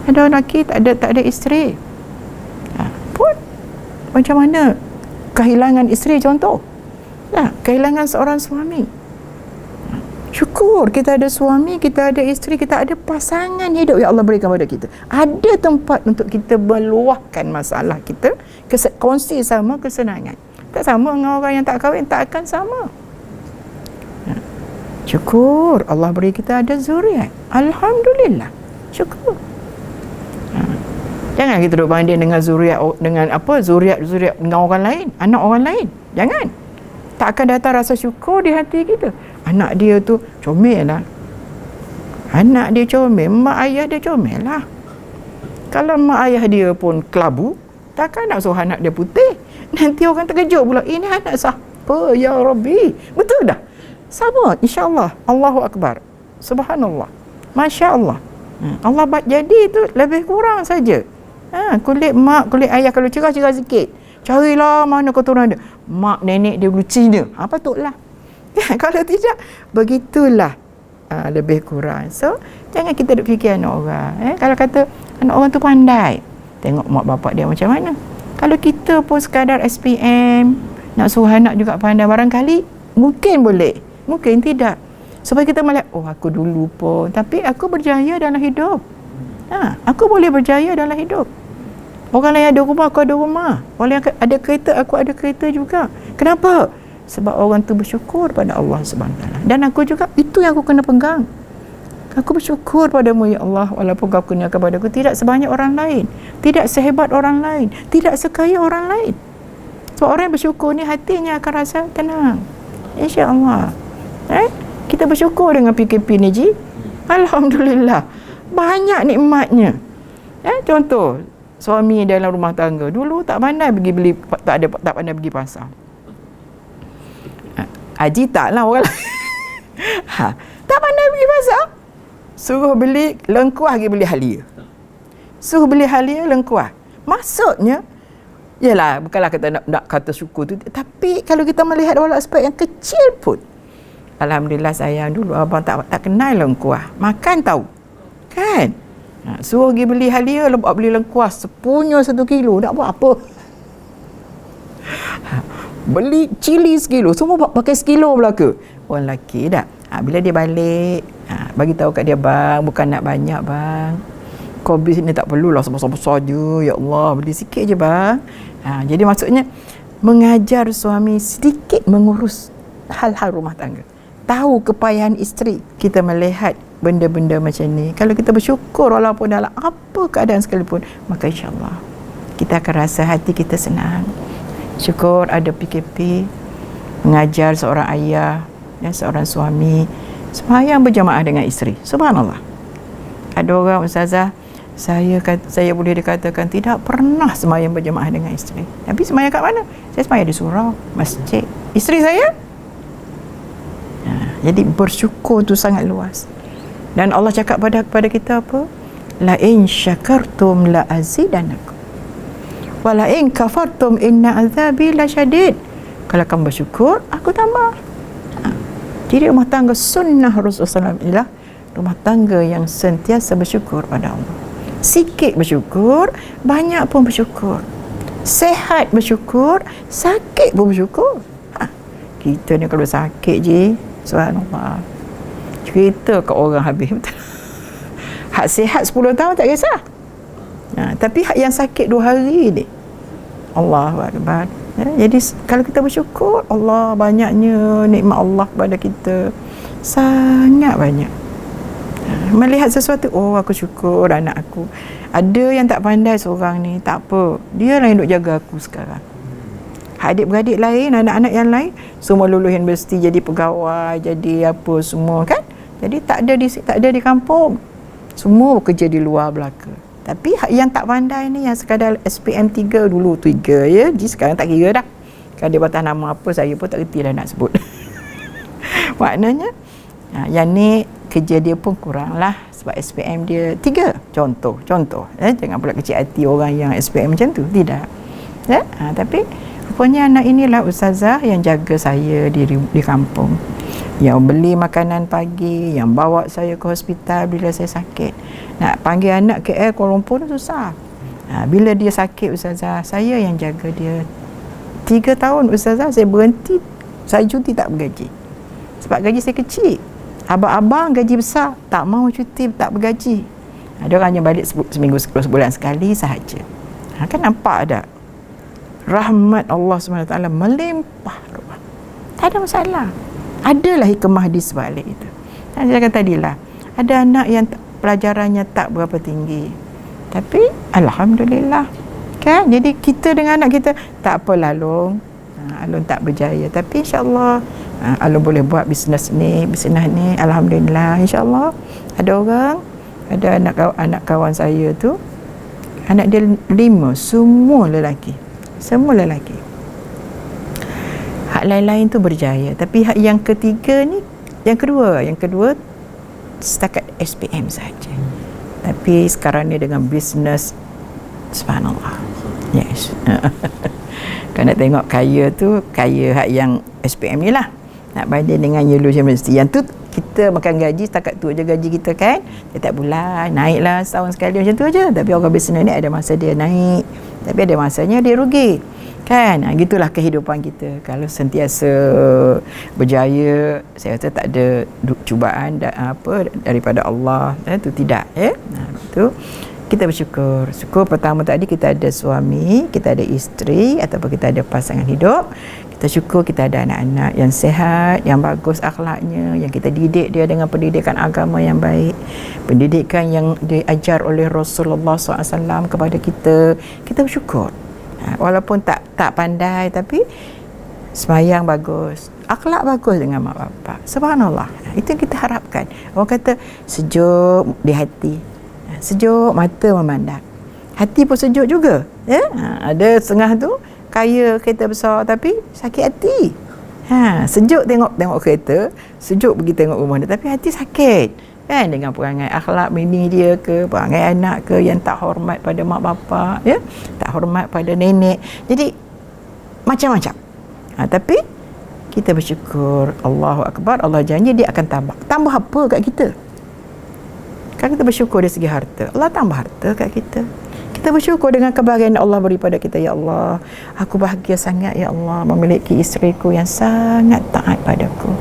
Ada orang lelaki tak ada isteri. Pun macam mana kehilangan isteri contoh? Kehilangan seorang suami. Syukur kita ada suami, kita ada isteri, kita ada pasangan hidup yang Allah berikan kepada kita. Ada tempat untuk kita meluahkan masalah kita, kongsi sama kesenangan. Tak sama dengan orang yang tak kahwin, tak akan sama. Syukur Allah beri kita ada zuriat. Alhamdulillah. Syukur. Jangan kita duduk banding dengan zuriat zuriat dengan orang lain, anak orang lain. Jangan. Tak akan datang rasa syukur di hati kita. Anak dia tu comel lah. Anak dia comel, mak ayah dia comel lah. Kalau mak ayah dia pun kelabu, takkan nak suruh anak dia putih. Nanti orang terkejut pula, ini anak siapa ya Rabbi? Betul dah? Sama, insyaAllah. Allahu Akbar. Subhanallah. Masya Allah. Allah buat jadi tu lebih kurang saja. Kulit mak, kulit ayah kalau cerah-cerah sikit, carilah mana keturunan dia. Mak nenek dia dulu Cina. Patutlah. Kalau tidak, begitulah lebih kurang. So, jangan kita duk fikir anak orang. Kalau kata anak orang tu pandai, tengok mak bapak dia macam mana. Kalau kita pun sekadar SPM, nak suruh anak juga pandai, barangkali mungkin boleh, mungkin tidak. Supaya kita melihat, aku dulu pun, tapi aku berjaya dalam hidup. Aku boleh berjaya dalam hidup. Orang lain ada rumah, aku ada rumah. Orang yang ada kereta, aku ada kereta juga. Kenapa? Sebab orang tu bersyukur pada Allah SWT. Dan aku juga, itu yang aku kena pegang. Aku bersyukur padamu ya Allah, walaupun kau kurniakan padaku tidak sebanyak orang lain, tidak sehebat orang lain, tidak sekaya orang lain. Sebab orang yang bersyukur ni hatinya akan rasa tenang, insya-Allah. Kita bersyukur dengan PKP ni Ji. Alhamdulillah, banyak nikmatnya. Contoh, suami dalam rumah tangga dulu tak pandai pergi beli, tak pandai pergi pasar. Haji taklah orang lain. Tak pandai pergi pasar. Suruh beli lengkuas, pergi beli halia. Suruh beli halia lengkuas. Maksudnya, yalah, bukanlah kita nak kata syukur tu, tapi kalau kita melihat dalam aspek yang kecil pun, alhamdulillah sayang, dulu abang tak kenal lengkuas. Makan tahu. Kan? Suruh pergi beli halia, beli lengkuas sepunya 1 kilo, nak buat apa? Beli cili 1 kilo, semua pakai 1 kilo belaka. Orang lelaki dah. Bila dia balik, bagi tahu kat dia, bang, bukan nak banyak bang. Kau beli sini tak perlulah besar-besar je. Ya Allah, beli sikit je bang. Jadi maksudnya mengajar suami sedikit mengurus hal-hal rumah tangga. Tahu kepayahan isteri. Kita melihat benda-benda macam ni, kalau kita bersyukur walaupun dalam apa keadaan sekalipun, maka insya-Allah kita akan rasa hati kita senang. Syukur ada PKP, mengajar seorang ayah dan seorang suami sembahyang berjamaah dengan isteri. Subhanallah. Ada orang ustazah Saya boleh dikatakan tidak pernah sembahyang berjemaah dengan isteri. Tapi sembahyang kat mana? Saya sembahyang di surau, masjid. Isteri saya? Jadi bersyukur tu sangat luas. Dan Allah cakap kepada kita apa? La in syakartum la azidanakum. Wa la in kafartum inna azabi lasyadid. Kalau kamu bersyukur, aku tambah. Jadi rumah tangga sunnah Rasulullah SAW ialah rumah tangga yang sentiasa bersyukur pada Allah. Sikit bersyukur, banyak pun bersyukur. Sehat bersyukur, sakit pun bersyukur. Kita ni kalau sakit je, subhanallah, cerita kat orang habis. Hak sihat 10 tahun tak kisah. Tapi hak yang sakit 2 hari ni, Allahu Akbar. Jadi kalau kita bersyukur, Allah banyaknya nikmat Allah kepada kita, sangat banyak. Melihat sesuatu, oh aku syukur anak aku. Ada yang tak pandai seorang ni, tak apa, dia lah yang duk jaga aku sekarang. Adik-beradik lain, anak-anak yang lain semua lulus universiti, jadi pegawai, jadi apa semua kan. Jadi tak ada di kampung, semua bekerja di luar Melaka. Tapi yang tak pandai ni, yang sekadar SPM 3 dulu 3 ya, jadi sekarang tak kira dah. Kalau dia patah nama apa, saya pun tak reti dah nak sebut. Maknanya yang ni kerja dia pun kurang lah, sebab SPM dia 3. Contoh jangan pula kecil hati orang yang SPM macam tu, tidak ya. Tapi rupanya anak inilah ustazah yang jaga saya di kampung, yang beli makanan pagi, yang bawa saya ke hospital bila saya sakit. Nak panggil anak KL Kuala Lumpur tu susah. Bila dia sakit ustazah, saya yang jaga dia. 3 tahun ustazah saya berhenti, saya cuti tak bergaji sebab gaji saya kecil. Abang-abang gaji besar, tak mau cuti, tak bergaji. Dia orang hanya balik seminggu, 10 bulan sekali sahaja. Kan nampak tak? Rahmat Allah SWT melimpah ruah. Tak ada masalah. Adalah hikmah di sebalik itu. Saya kata tadilah, ada anak yang pelajarannya tak berapa tinggi, tapi alhamdulillah kan. Jadi kita dengan anak kita, tak apalah Long, Alun tak berjaya, tapi insyaAllah Alun boleh buat bisnes ni, alhamdulillah. InsyaAllah ada anak kawan saya tu, anak dia 5, semua lelaki. Hak lain-lain tu berjaya, tapi hak yang ketiga ni, yang kedua setakat SPM saja. Tapi sekarang ni dengan bisnes, subhanallah. Yes. Kalau nak tengok kaya hak yang SPM ni lah. Nak banding dengan Yellow University, yang tu kita makan gaji setakat tu aja gaji kita kan, setiap bulan naiklah setahun sekali macam tu aja. Tapi orang bisnes ni ada masa dia naik, tapi ada masanya dia rugi kan. Gitulah kehidupan kita. Kalau sentiasa berjaya, saya rasa tak ada cubaan daripada Allah, itu tidak ya. Itu kita bersyukur. Syukur pertama tadi kita ada suami, kita ada isteri ataupun kita ada pasangan hidup. Kita syukur kita ada anak-anak yang sihat, yang bagus akhlaknya, yang kita didik dia dengan pendidikan agama yang baik, pendidikan yang diajar oleh Rasulullah SAW kepada kita. Kita bersyukur. Walaupun tak pandai, tapi sembahyang bagus, akhlak bagus dengan mak bapak. Subhanallah. Itu yang kita harapkan. Orang kata sejuk di hati, sejuk mata memandang, hati pun sejuk juga ya. Ada setengah tu kaya kereta besar tapi sakit hati. Sejuk tengok kereta, sejuk pergi tengok rumah dia, tapi hati sakit kan, dengan perangai akhlak bini dia ke, perangai anak ke yang tak hormat pada mak bapak ya, tak hormat pada nenek. Jadi macam-macam. Tapi kita bersyukur. Allahu Akbar. Allah janji dia akan tambah apa kat kita. Kalau kita bersyukur dari segi harta, Allah tambah harta kat kita. Kita bersyukur dengan kebahagiaan Allah beri pada kita. Ya Allah, aku bahagia sangat ya Allah memiliki isteriku yang sangat taat padaku.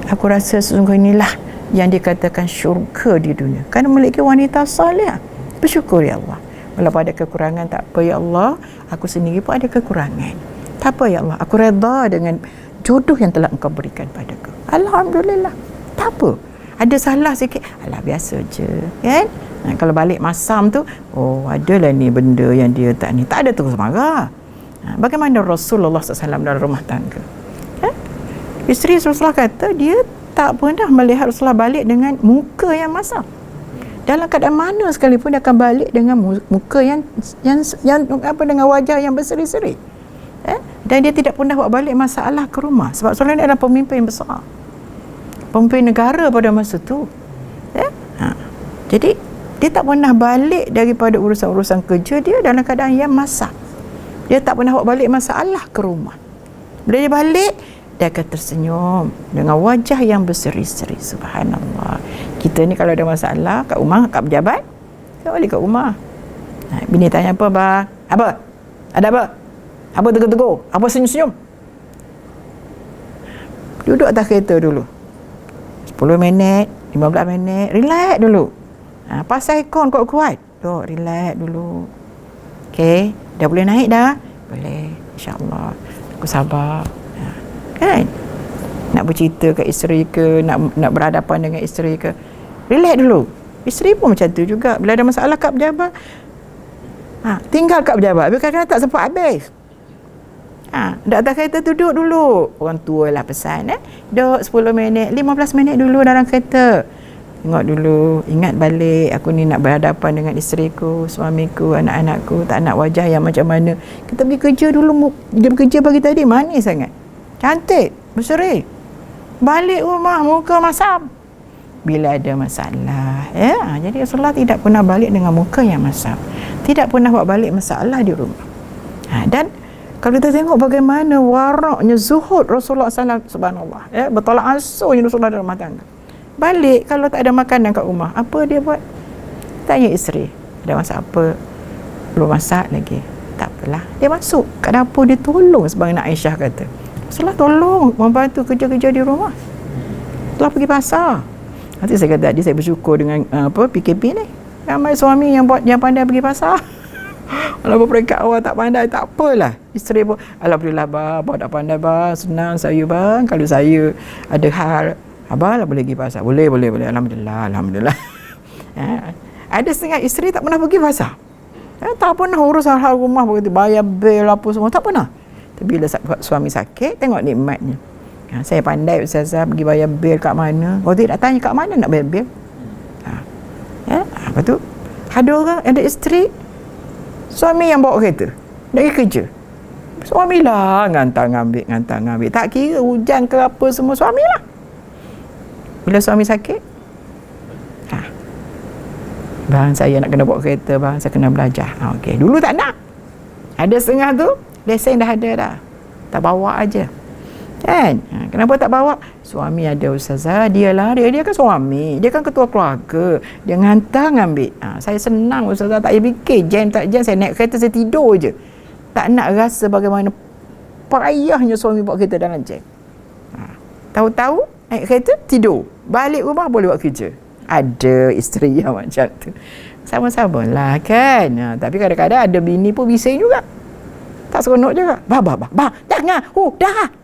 Aku rasa sesungguhnya inilah yang dikatakan syurga di dunia, kerana memiliki wanita salih. Bersyukur ya Allah. Walaupun ada kekurangan, tak apa ya Allah, aku sendiri pun ada kekurangan, tak apa ya Allah, aku redha dengan jodoh yang telah Engkau berikan padaku. Alhamdulillah. Tak apa, ada salah sikit, alah biasa je kan. Kalau balik masam tu, oh adalah ni benda yang dia tak ada terus marah. Bagaimana Rasulullah SAW dalam rumah tangga, isteri Rasulullah kata dia tak pernah melihat Rasulullah balik dengan muka yang masam. dalam keadaan mana sekalipun dia akan balik dengan muka yang apa, dengan wajah yang berseri-seri. Dan dia tidak pernah bawa balik masalah ke rumah, sebab seorang ini adalah pemimpin besar, pemimpin negara pada masa tu. Jadi dia tak pernah balik daripada urusan-urusan kerja dia dalam keadaan yang masak. Dia tak pernah bawa balik masalah ke rumah. Bila dia balik, dia akan tersenyum dengan wajah yang berseri-seri. Subhanallah. Kita ni kalau ada masalah kat rumah, kat pejabat, kita balik kat rumah. Bini tanya apa, bang? Apa? Ada apa? Apa tegur-tegur? Apa senyum-senyum? Duduk atas kereta dulu 10 minit, 15 minit, relax dulu. Pasang aircon kuat-kuat. Duduk, relax dulu. Okey, dah boleh naik dah? Boleh, insya-Allah. Aku sabar. Kan? Nak bercerita ke isteri ke, nak berhadapan dengan isteri ke, relax dulu. Isteri pun macam tu juga. Bila ada masalah kat pejabat, tinggal kat pejabat. Kadang-kadang tak sempat habis. Dah atas kereta duduk dulu. Orang tua lah pesan, duduk 10 minit, 15 minit dulu dalam kereta. Tengok dulu, ingat balik aku ni nak berhadapan dengan isteriku, suamiku, anak-anakku, tak nak wajah yang macam mana. Kita pergi kerja dulu, dia bekerja pagi tadi manis sangat, cantik, berseri. Balik rumah muka masam bila ada masalah. Jadi Rasulullah tidak pernah balik dengan muka yang masam, tidak pernah bawa balik masalah di rumah. Dan kalau kita tengok bagaimana waraknya, zuhud Rasulullah SAW, subhanallah, bertolak ansurnya Rasulullah dalam rumah tangga. Balik, kalau tak ada makanan kat rumah, apa dia buat? Tanya isteri, ada masak apa? Belum masak lagi. Tak apalah, dia masuk kat dapur, dia tolong, sebagaimana Aisyah kata, Rasulullah tolong membantu kerja-kerja di rumah. Setelah pergi pasar, nanti saya kata tadi, saya bersyukur dengan PKP ni, ramai suami yang pandai pergi pasar. Walaupun peringkat awal tak pandai, tak apalah. Isteri pun, alhamdulillah bang, abang tak pandai bang, senang saya bang, kalau saya ada hal, abang lah boleh pergi pasar. Boleh. Alhamdulillah. Ada setengah isteri tak pernah pergi pasar. Tak pernah urus hal-hal rumah, begitu bayar bil apa semua, tak pernah. Tapi bila suami sakit, tengok nikmatnya. Saya pandai Ustazah pergi bayar bil kat mana. Kalau tidak tanya kat mana nak bayar bil. Apa tu? Ada orang, ada isteri, suami yang bawa kereta dari kerja. Suamilah ngantar-ngambil. Tak kira hujan ke apa semua, suamilah. Bila suami sakit, bang saya nak kena bawa kereta bang, saya kena belajar. Okey, dulu tak nak. Ada setengah tu, lesen dah ada dah. Tak bawa aja. Kan? Kenapa tak bawa? Suami ada Ustazah, dia kan suami, dia kan ketua keluarga, dia ngantar ngambil. Saya senang Ustazah, tak payah fikir jam tak jam, saya naik kereta saya tidur je. Tak nak rasa bagaimana payahnya suami bawa kereta dalam jam. Tahu-tahu naik kereta tidur, balik rumah boleh buat kerja. Ada isteri yang macam tu, sama-sama lah kan. Tapi kadang-kadang ada bini pun bising juga, tak seronok juga. Bah, jangan, dah.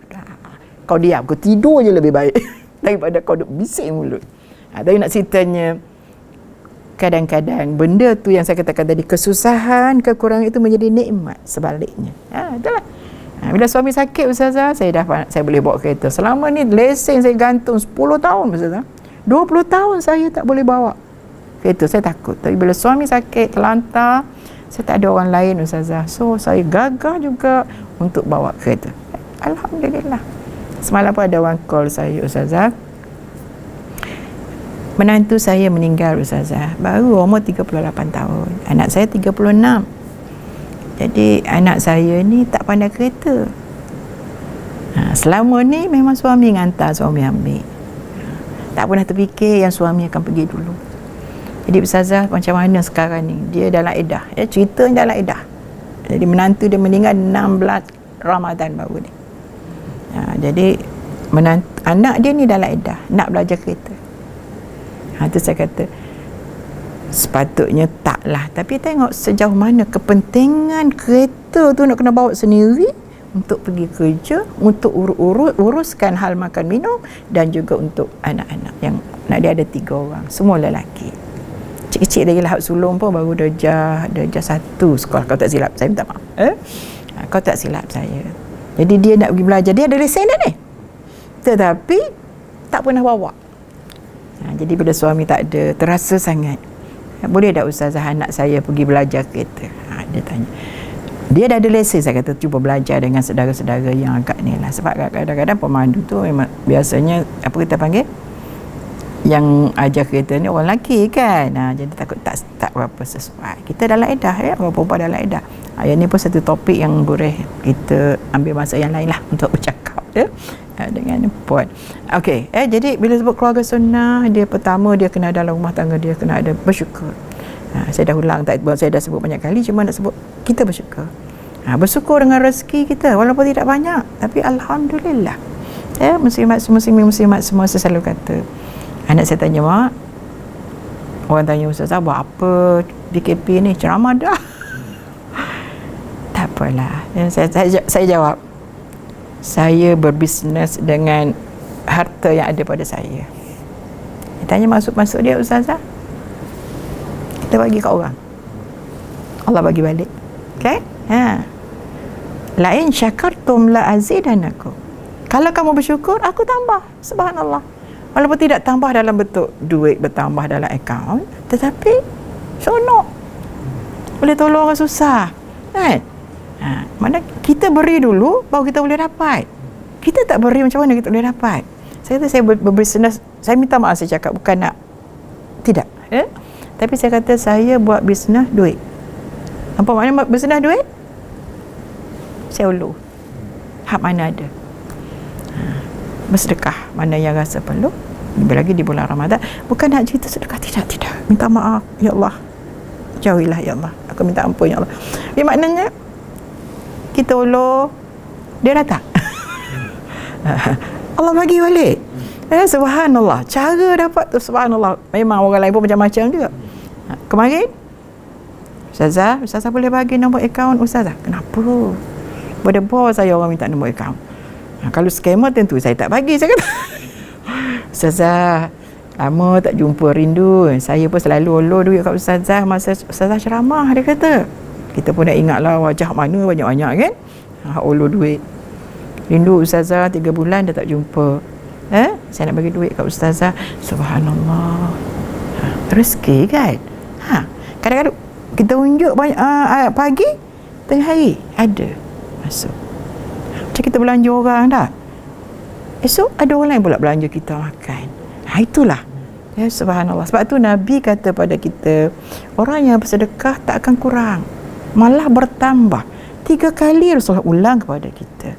Kau diam, kau tidur je lebih baik daripada kau duk bising mulut. Tapi nak ceritanya, kadang-kadang benda tu yang saya katakan tadi, kesusahan, kekurangan itu menjadi nikmat sebaliknya. Itulah. Bila suami sakit Ustazah, saya boleh bawa kereta. Selama ni lesen saya gantung 10 tahun Ustazah. 20 tahun saya tak boleh bawa kereta, saya takut. Tapi bila suami sakit, terlantar, saya tak ada orang lain Ustazah. So saya gagah juga untuk bawa kereta. Alhamdulillah. Semalam pun ada orang call saya Ustazah, menantu saya meninggal Ustazah, baru umur 38 tahun. Anak saya 36. Jadi anak saya ni tak pandai kereta. Selama ni memang suami hantar, suami ambil. Tak pernah terfikir yang suami akan pergi dulu. Jadi Ustazah, macam mana sekarang ni? Dia dalam edah. Ceritanya dalam edah. Jadi menantu dia meninggal 16 Ramadan baru ni. Jadi anak dia ni dalam edah, nak belajar kereta. Tu saya kata, sepatutnya taklah. Tapi tengok sejauh mana kepentingan kereta tu nak kena bawa sendiri untuk pergi kerja, untuk uruskan hal makan minum, dan juga untuk anak-anak yang nak dia ada 3 orang, semua lelaki. Kecil-kecil lagi Lahap Sulung pun baru darjah 1 sekolah, kalau tak silap saya, minta maaf. Kalau tak silap saya. Jadi dia nak pergi belajar, dia ada lesen dah ni, tetapi tak pernah bawa. Jadi bila suami tak ada, terasa sangat. boleh tak ustazah anak saya pergi belajar kereta? Dia tanya. Dia dah ada lesen, saya kata cuba belajar dengan saudara-saudara yang agak ni lah. Sebab kadang-kadang pemandu tu memang biasanya apa kita panggil, yang ajar kereta ni orang lelaki kan. Jadi takut tak berapa sesuai. Kita dalam edah ya, orang perempuan dalam edah. Yang ni pun satu topik yang boleh kita ambil masa yang lain lah untuk bercakap ya, dengan puan. Okey, jadi bila sebut keluarga sunnah, dia pertama dia kena dalam rumah tangga, dia kena ada bersyukur. Saya dah ulang, saya dah sebut banyak kali, cuma nak sebut kita bersyukur. Bersyukur dengan rezeki kita walaupun tidak banyak, tapi alhamdulillah. Muslimat semua saya selalu kata. Anak saya tanya, mak, orang tanya ustazah buat apa PKP ni, ceramah dah. Tak apalah. Saya jawab, saya berbisnes dengan harta yang ada pada saya. Dia tanya masuk dia, ustazah, kita bagi kat orang, Allah bagi balik. Okay? Lain syakartum la azidanakum. Kalau kamu bersyukur, aku tambah. Subhanallah. Walaupun tidak tambah dalam bentuk duit bertambah dalam akaun, tetapi seronok, boleh tolong orang susah kan. Mana kita beri dulu baru kita boleh dapat. Kita tak beri, macam mana kita boleh dapat? Saya kata saya berbisnes, saya minta maaf, saya cakap bukan nak tidak tapi saya kata saya buat bisnes duit. Apa makna bisnes duit? Saya ulu hak mana ada, bersedekah mana yang rasa perlu. Lebih lagi di bulan Ramadan, bukan nak cerita sedekah, tidak, minta maaf ya Allah, jauhilah ya Allah, aku minta ampun ya Allah. Maknanya kita ulu, dia datang. Allah bagi balik. Subhanallah, cara dapat tu subhanallah. Memang orang lain pun macam-macam juga. Kemarin Ustazah boleh bagi nombor akaun ustazah? Kenapa? Berdebar saya orang minta nombor akaun. Kalau scammer tentu saya tak bagi, saya kata. Ustazah, lama tak jumpa, rindu. Saya pun selalu ulur duit kat ustazah masa ustazah ceramah, dia kata. Kita pun nak ingatlah wajah mana banyak-banyak kan. Ulur duit. Rindu ustazah, 3 bulan dah tak jumpa. Saya nak bagi duit kat ustazah. Subhanallah. Rezeki kan. Kadang-kadang kita unjuk banyak pagi, tengah hari ada masuk. Macam kita belanja orang tak, esok ada orang lain pula belanja kita makan. Itulah ya, subhanallah. Sebab tu Nabi kata pada kita, orang yang bersedekah tak akan kurang, malah bertambah. 3 kali Rasulullah ulang kepada kita,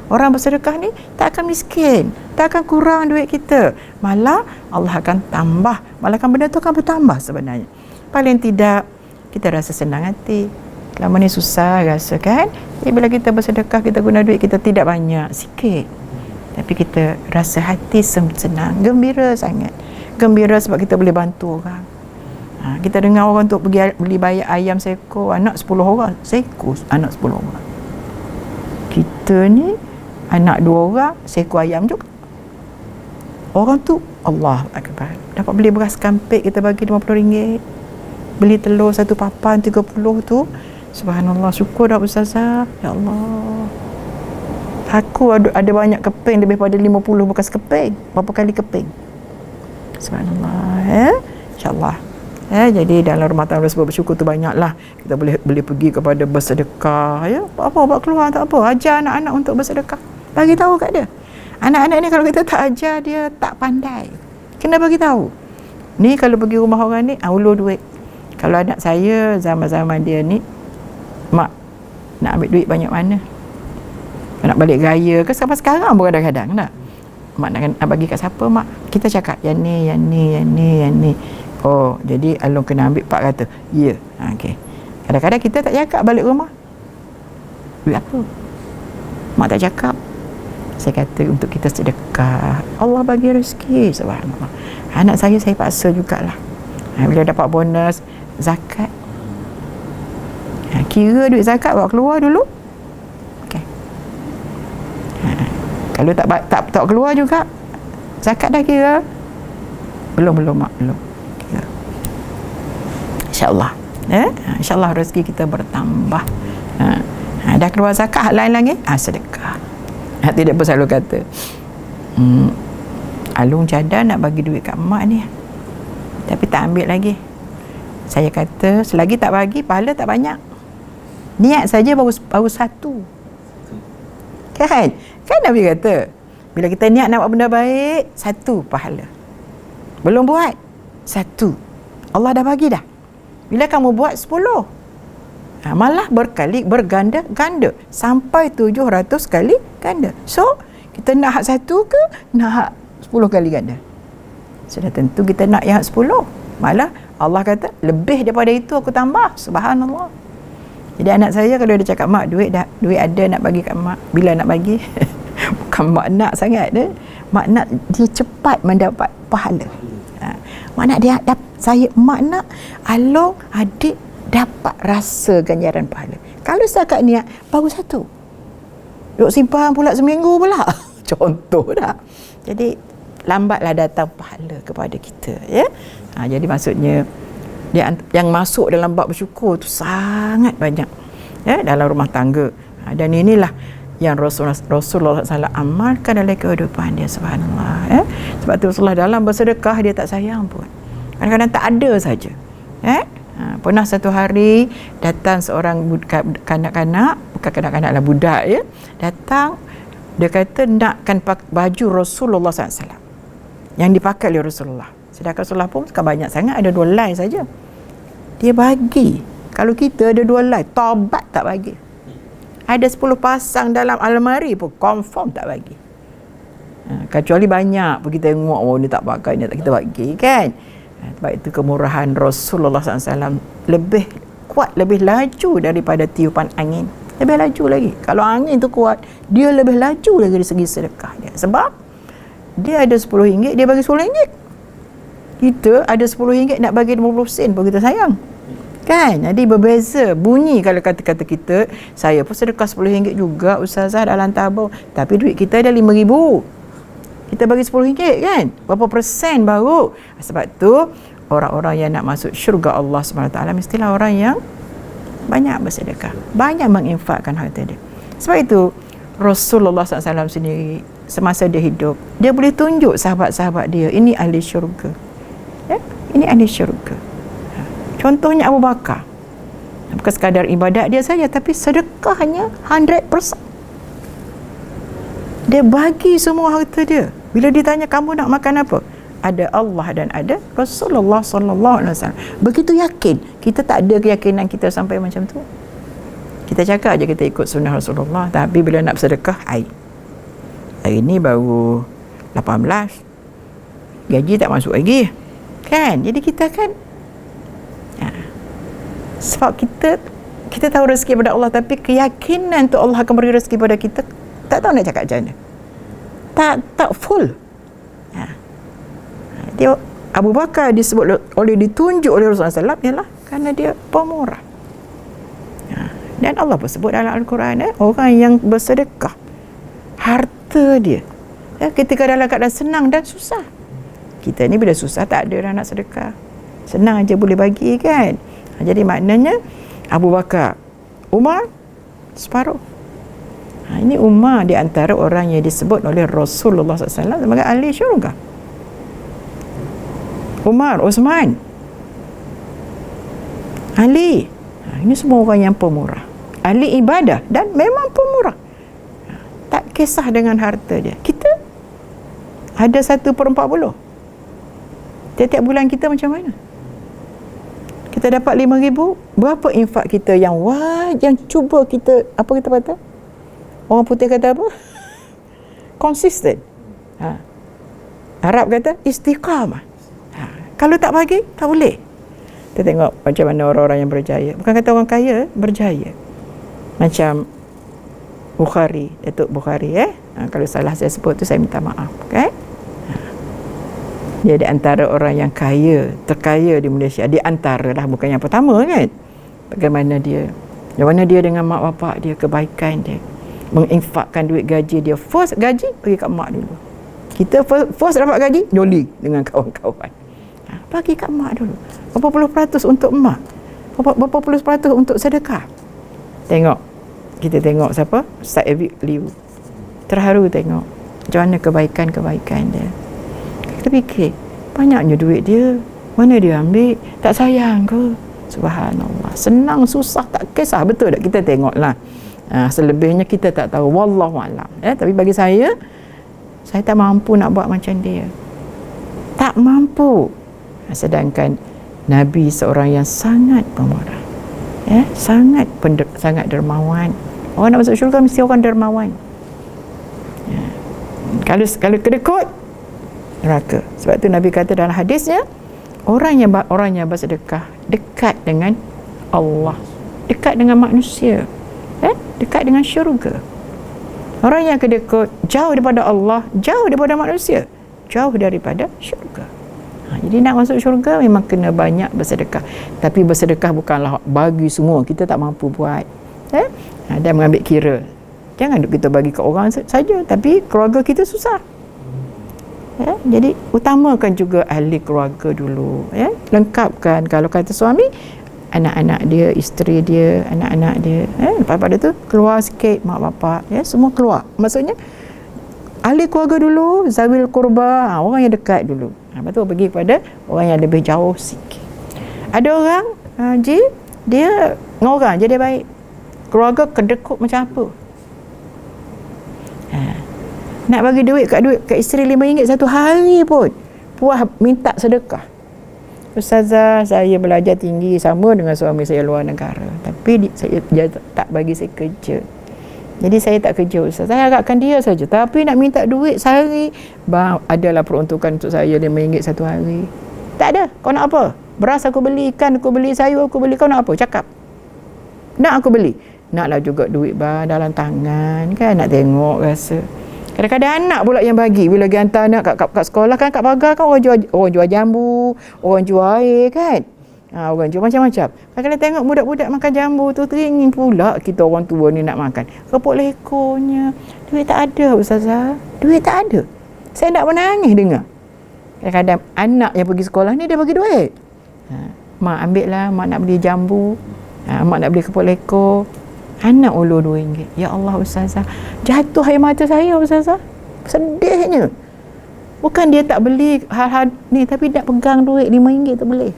orang bersedekah ni tak akan miskin, tak akan kurang duit kita, malah Allah akan tambah, malah benda tu akan bertambah sebenarnya. Paling tidak kita rasa senang hati. Lama ni susah rasa kan, bila kita bersedekah, kita guna duit kita tidak banyak, sikit, tapi kita rasa hati senang, gembira sangat. Gembira sebab kita boleh bantu orang. Kita dengar orang untuk pergi beli bayar ayam seekor, anak 10 orang, seekor anak 10 orang. Kita ni anak 2 orang, seekor ayam juga. Orang tu Allah Akbar, dapat beli beras kampik, kita bagi RM50, beli telur 1 papan 30 tu. Subhanallah, syukur dah ustazah. Ya Allah, aku ada banyak keping, lebih pada 50 bekas keping, berapa kali keping. Subhanallah, insyaAllah. Jadi dalam rumah tangga sebab bersyukur tu banyaklah. Kita boleh pergi kepada bersedekah, ya. Apa buat keluar tak apa, ajar anak-anak untuk bersedekah. Bagi tahu kat dia. Anak-anak ni kalau kita tak ajar, dia tak pandai. Kena bagi tahu. Ni kalau pergi rumah orang ni, ulur duit. Kalau anak saya zaman-zaman dia ni, mak nak ambil duit banyak mana? Nak balik raya ke sampai sekarang pun kadang-kadang nak. Mak nak bagi kat siapa mak? Kita cakap yang ni. Oh, jadi Along kena ambil, Pak kata, ya. Okey. Kadang-kadang kita tak cakap balik rumah. Duit apa? Mak tak cakap. Saya kata untuk kita sedekah, Allah bagi rezeki, subhanallah. Anak saya paksa jugalah. Bila dapat bonus zakat, kira duit zakat bawa keluar dulu. Okey. Kalau tak keluar juga zakat dah kira. Belum mak, belum. InsyaAllah. InsyaAllah rezeki kita bertambah. Dah keluar zakat, lain lagi sedekah. Tidak pun selalu kata, Alung cadar nak bagi duit kat mak ni, tapi tak ambil lagi. Saya kata selagi tak bagi, pahala tak banyak. Niat saja baru satu. Kan Nabi kata, bila kita niat nak buat benda baik, satu pahala. Belum buat, satu. Allah dah bagi dah. Bila kamu buat 10, malah berganda-ganda sampai 700 kali ganda. So kita nak hak satu ke nak hak 10 kali ganda? Sudah tentu kita nak yang hak 10. Malah Allah kata lebih daripada itu aku tambah. Subhanallah. Jadi anak saya kalau dia cakap, mak duit ada nak bagi kat mak, bila nak bagi? Bukan mak nak sangat dia. Mak nak dia cepat mendapat pahala. Mak nak dia mak nak Along adik dapat rasa ganjaran pahala. Kalau setakat niat baru satu, duk simpan pula seminggu pula. Contoh dah. Jadi lambatlah datang pahala kepada kita, ya. Jadi maksudnya dia yang masuk dalam bab bersyukur tu sangat banyak, ya, dalam rumah tangga. Dan inilah yang Rasulullah SAW amalkan dalam kehidupan dia. Subhanallah, ya. Sebab tu Rasulullah dalam bersedekah dia tak sayang pun. Kadang-kadang tak ada saja, ya. Pernah satu hari datang seorang kanak-kanak, bukan kanak-kanak lah, budak, ya, datang. Dia kata nakkan baju Rasulullah SAW yang dipakai oleh Rasulullah. Sedangkan Rasulullah pun bukan banyak sangat, ada 2 helai saja. Dia bagi. Kalau kita ada 2 helai, taubat tak bagi. Ada 10 pasang dalam almari pun confirm tak bagi. Kecuali banyak pun kita tengok, oh ni tak pakai, ni tak kita bagi, kan. Sebab itu kemurahan Rasulullah SAW lebih kuat, lebih laju daripada tiupan angin. Lebih laju lagi. Kalau angin tu kuat, dia lebih laju lagi dari segi sedekah dia. Sebab dia ada RM10, dia bagi RM10. Kita ada RM10 nak bagi 50 sen pun kita sayang, kan. Jadi berbeza bunyi kalau kata-kata kita. Saya pun sedekah RM10 juga ustazah dalam tabung, tapi duit kita ada RM5,000, kita bagi RM10, kan. Berapa persen baru? Sebab tu orang-orang yang nak masuk syurga Allah SWT mestilah orang yang banyak bersedekah, banyak menginfakkan harta dia. Sebab itu Rasulullah SAW sendiri semasa dia hidup, dia boleh tunjuk sahabat-sahabat dia, ini ahli syurga, ya? Ini ahli syurga. Contohnya Abu Bakar, bukan sekadar ibadat dia saja, tapi sedekahnya 100%. Dia bagi semua harta dia. Bila ditanya kamu nak makan apa, ada Allah dan ada Rasulullah SAW. Begitu yakin. Kita tak ada keyakinan kita sampai macam tu. Kita cakap aja kita ikut sunnah Rasulullah, tapi bila nak bersedekah, hari ni baru 18, gaji tak masuk lagi, kan. Jadi kita kan, sebab kita tahu rezeki pada Allah, tapi keyakinan tu Allah akan beri rezeki pada kita, tak tahu nak cakap macam mana, tak full. Dia Abu Bakar ditunjuk oleh Rasulullah SAW ialah kerana dia pemurah. Dan Allah pun sebut dalam Al-Quran, orang yang bersedekah harta dia, ketika dalam keadaan senang dan susah. Kita ni bila susah tak ada dah nak sedekah, senang aja boleh bagi, kan. Jadi maknanya Abu Bakar, Umar separuh. Ini Umar di antara orang yang disebut oleh Rasulullah SAW sebagai ahli syurga. Umar, Osman, Ali, ini semua orang yang pemurah, ahli ibadah dan memang pemurah. Tak kisah dengan harta dia. Kita ada 1/40. Tiap-tiap bulan kita macam mana? Kita dapat 5,000, berapa infak kita yang cuba kita, apa kita kata? Orang putih kata apa? Konsisten. Arab kata istiqamah. Kalau tak bagi, tak boleh. Kita tengok macam mana orang-orang yang berjaya. Bukan kata orang kaya, berjaya. Macam Bukhari, Datuk Bukhari, kalau salah saya sebut tu saya minta maaf, kan. Dia di antara orang yang terkaya di Malaysia. Di antara lah, bukan yang pertama, kan. Bagaimana dia dengan mak bapak dia, kebaikan dia, menginfakkan duit gaji dia. First gaji bagi kat mak dulu. Kita first dapat gaji, joli dengan kawan-kawan. Bagi kat mak dulu. Berapa puluh peratus untuk mak, berapa puluh peratus untuk sedekah. Kita tengok siapa? Ustaz Evik Liu. Terharu tengok macam mana kebaikan dia. Kita fikir, banyaknya duit dia, Mana dia ambil? Tak sayang ke? Subhanallah. Senang susah tak kisah, betul tak? Kita tengoklah. Selebihnya kita tak tahu, wallahu alam. Tapi bagi saya tak mampu nak buat macam dia. Tak mampu. Sedangkan Nabi seorang yang sangat pemurah. Sangat dermawan. Orang nak masuk syurga mesti orang dermawan. Kalau kedekut, neraka. Sebab tu Nabi kata dalam hadisnya, orang yang bersedekah dekat dengan Allah, dekat dengan manusia, dekat dengan syurga. Orang yang kedekut jauh daripada Allah, jauh daripada manusia, jauh daripada syurga. Jadi nak masuk syurga memang kena banyak bersedekah. Tapi bersedekah bukanlah bagi semua, kita tak mampu buat. Dan mengambil kira, jangan kita bagi ke orang saja, tapi keluarga kita susah. Jadi utamakan juga ahli keluarga dulu, lengkapkan. Kalau kata suami, anak-anak dia, isteri dia, anak-anak dia, lepas pada tu keluar sikit mak bapak, semua keluar. Maksudnya ahli keluarga dulu, zawil qurba, orang yang dekat dulu. Lepas tu pergi kepada orang yang lebih jauh sikit. Ada orang dia ngorang je dia baik, keluarga kedekut macam apa. Nak bagi duit kat isteri RM5 satu hari pun puas minta sedekah. Ustazah, saya belajar tinggi sama dengan suami saya luar negara, tapi dia tak bagi saya kerja. Jadi saya tak kerja, Ustaz. Saya harapkan dia saja, tapi nak minta duit sehari, adalah peruntukan untuk saya RM5 satu hari. Tak ada. Kau nak apa? Beras aku beli, ikan aku beli, sayur aku beli. Kau nak apa? Cakap. Nak aku beli. Naklah juga duit dalam tangan kan, nak tengok rasa. Kadang-kadang anak pula yang bagi. Bila pergi hantar anak kat sekolah kan, kat pagar kan orang jual jambu, orang jual air kan. Orang jual macam-macam. Kadang-kadang tengok budak-budak makan jambu tu, teringin pula kita orang tua ni nak makan. Kepuk lekornya. Duit tak ada, Ustazah. Duit tak ada. Saya nak menangis dengar. Kadang-kadang anak yang pergi sekolah ni dia bagi duit. Mak ambil lah, mak nak beli jambu. Mak nak beli kepuk lekor. Anak ulur RM2. Ya Allah, Ustazah. Jatuh air mata saya, Ustazah. Sedihnya. Bukan dia tak beli hal-hal ni, tapi nak pegang duit RM5 tak boleh.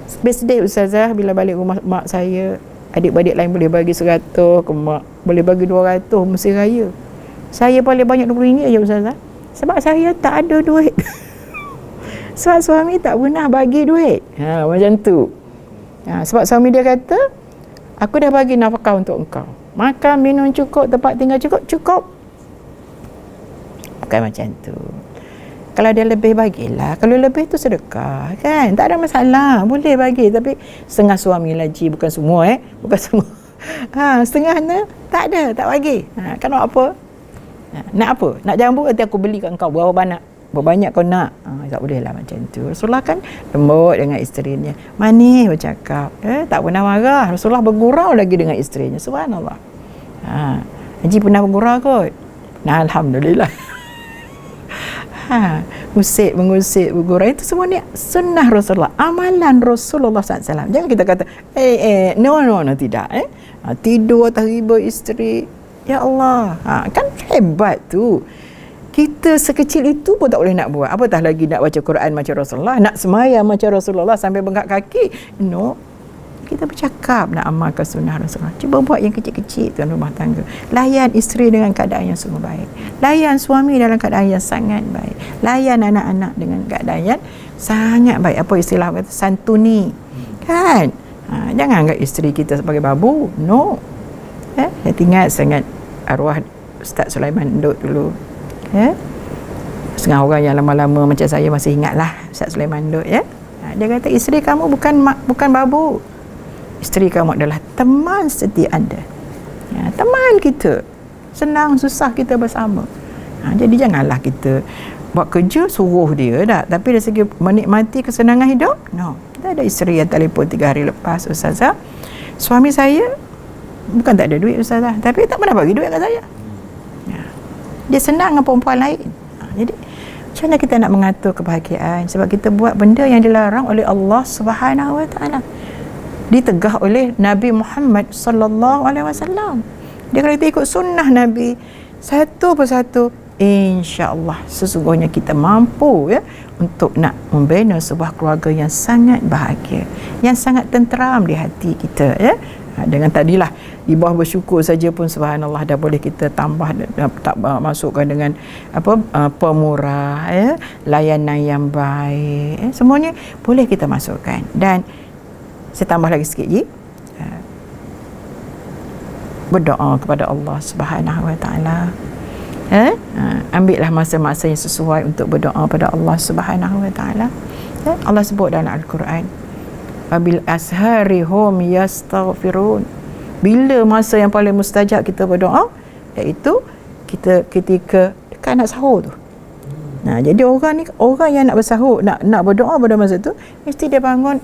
Sedih, Ustazah, bila balik rumah mak saya, adik-beradik lain boleh bagi 100 ke mak, boleh bagi 200 mesti raya. Saya paling banyak RM20 je, Ustazah. Sebab saya tak ada duit. Sebab suami tak pernah bagi duit. Macam tu. Sebab suami dia kata, aku dah bagi nafkah untuk engkau. Makan, minum cukup, tempat tinggal cukup. Bukan macam tu. Kalau dia lebih, bagilah. Kalau lebih tu sedekah, kan? Tak ada masalah. Boleh bagi. Tapi setengah suami lagi. Bukan semua, Bukan semua. Setengahnya tak ada, tak bagi. Kan nak apa? Nak apa? Nak jambu, nanti aku beli kat engkau. Berapa banyak kau nak? Tak boleh lah macam tu. Rasulullah kan lembut dengan isterinya, manis bercakap, tak pernah marah. Rasulullah bergurau lagi dengan isterinya. Subhanallah. Haji pernah bergurau kot? Nah, alhamdulillah. Mengusik, bergurau, itu semua ni sunnah Rasulullah, amalan Rasulullah SAW. Jangan kita kata no, tidak. Tidur atas riba isteri, ya Allah. Kan hebat tu. Kita sekecil itu pun tak boleh nak buat, apatah lagi nak baca Quran macam Rasulullah, nak semayang macam Rasulullah sampai bengkak kaki. No, kita bercakap nak amalkan sunnah Rasulullah. Cuba buat yang kecil-kecil tuan rumah tangga. Layan isteri dengan keadaan yang sungguh baik, layan suami dalam keadaan yang sangat baik, layan anak-anak dengan keadaan yang sangat baik. Apa istilah kata? Santuni, kan? Jangan anggap isteri kita sebagai babu. No. Saya ingat sangat arwah Ustaz Sulaiman Ndut dulu. Setengah orang yang lama-lama macam saya masih ingat lah Ustaz Sulaiman Ndut. Dia kata, isteri kamu bukan babu. Isteri kamu adalah teman setia anda. Teman kita. Senang susah kita bersama. Jadi janganlah kita buat kerja suruh dia dah, tapi dari segi menikmati kesenangan hidup, no. Kita ada isteri yang telefon 3 hari lepas, Ustazah, suami saya bukan tak ada duit, Ustazah, tapi tak pernah bagi duit kat saya. Dia senang dengan perempuan lain. Jadi macam mana kita nak mengatur kebahagiaan? Sebab kita buat benda yang dilarang oleh Allah Subhanahu Wa Taala, ditegah oleh Nabi Muhammad sallallahu alaihi wasallam. Dia kalau kita ikut sunnah Nabi satu persatu, insya-Allah sesungguhnya kita mampu ya untuk nak membina sebuah keluarga yang sangat bahagia, yang sangat tenteram di hati kita ya. Dengan tadilah di bawah bersyukur saja pun subhanallah dah boleh kita tambah tak masukkan dengan pemurah ya, layanan yang baik ya, semuanya boleh kita masukkan. Dan saya tambah lagi sikit je, berdoa kepada Allah Subhanahu Wa Taala. Ambillah masa-masa yang sesuai untuk berdoa pada Allah Subhanahu Wa Taala. Allah sebut dalam Al-Quran, wabil ashari hum yastaghfirun. Bila masa yang paling mustajab kita berdoa, iaitu kita ketika dekat nak sahur tu. Jadi orang yang nak bersahur, nak berdoa pada masa tu, mesti dia bangun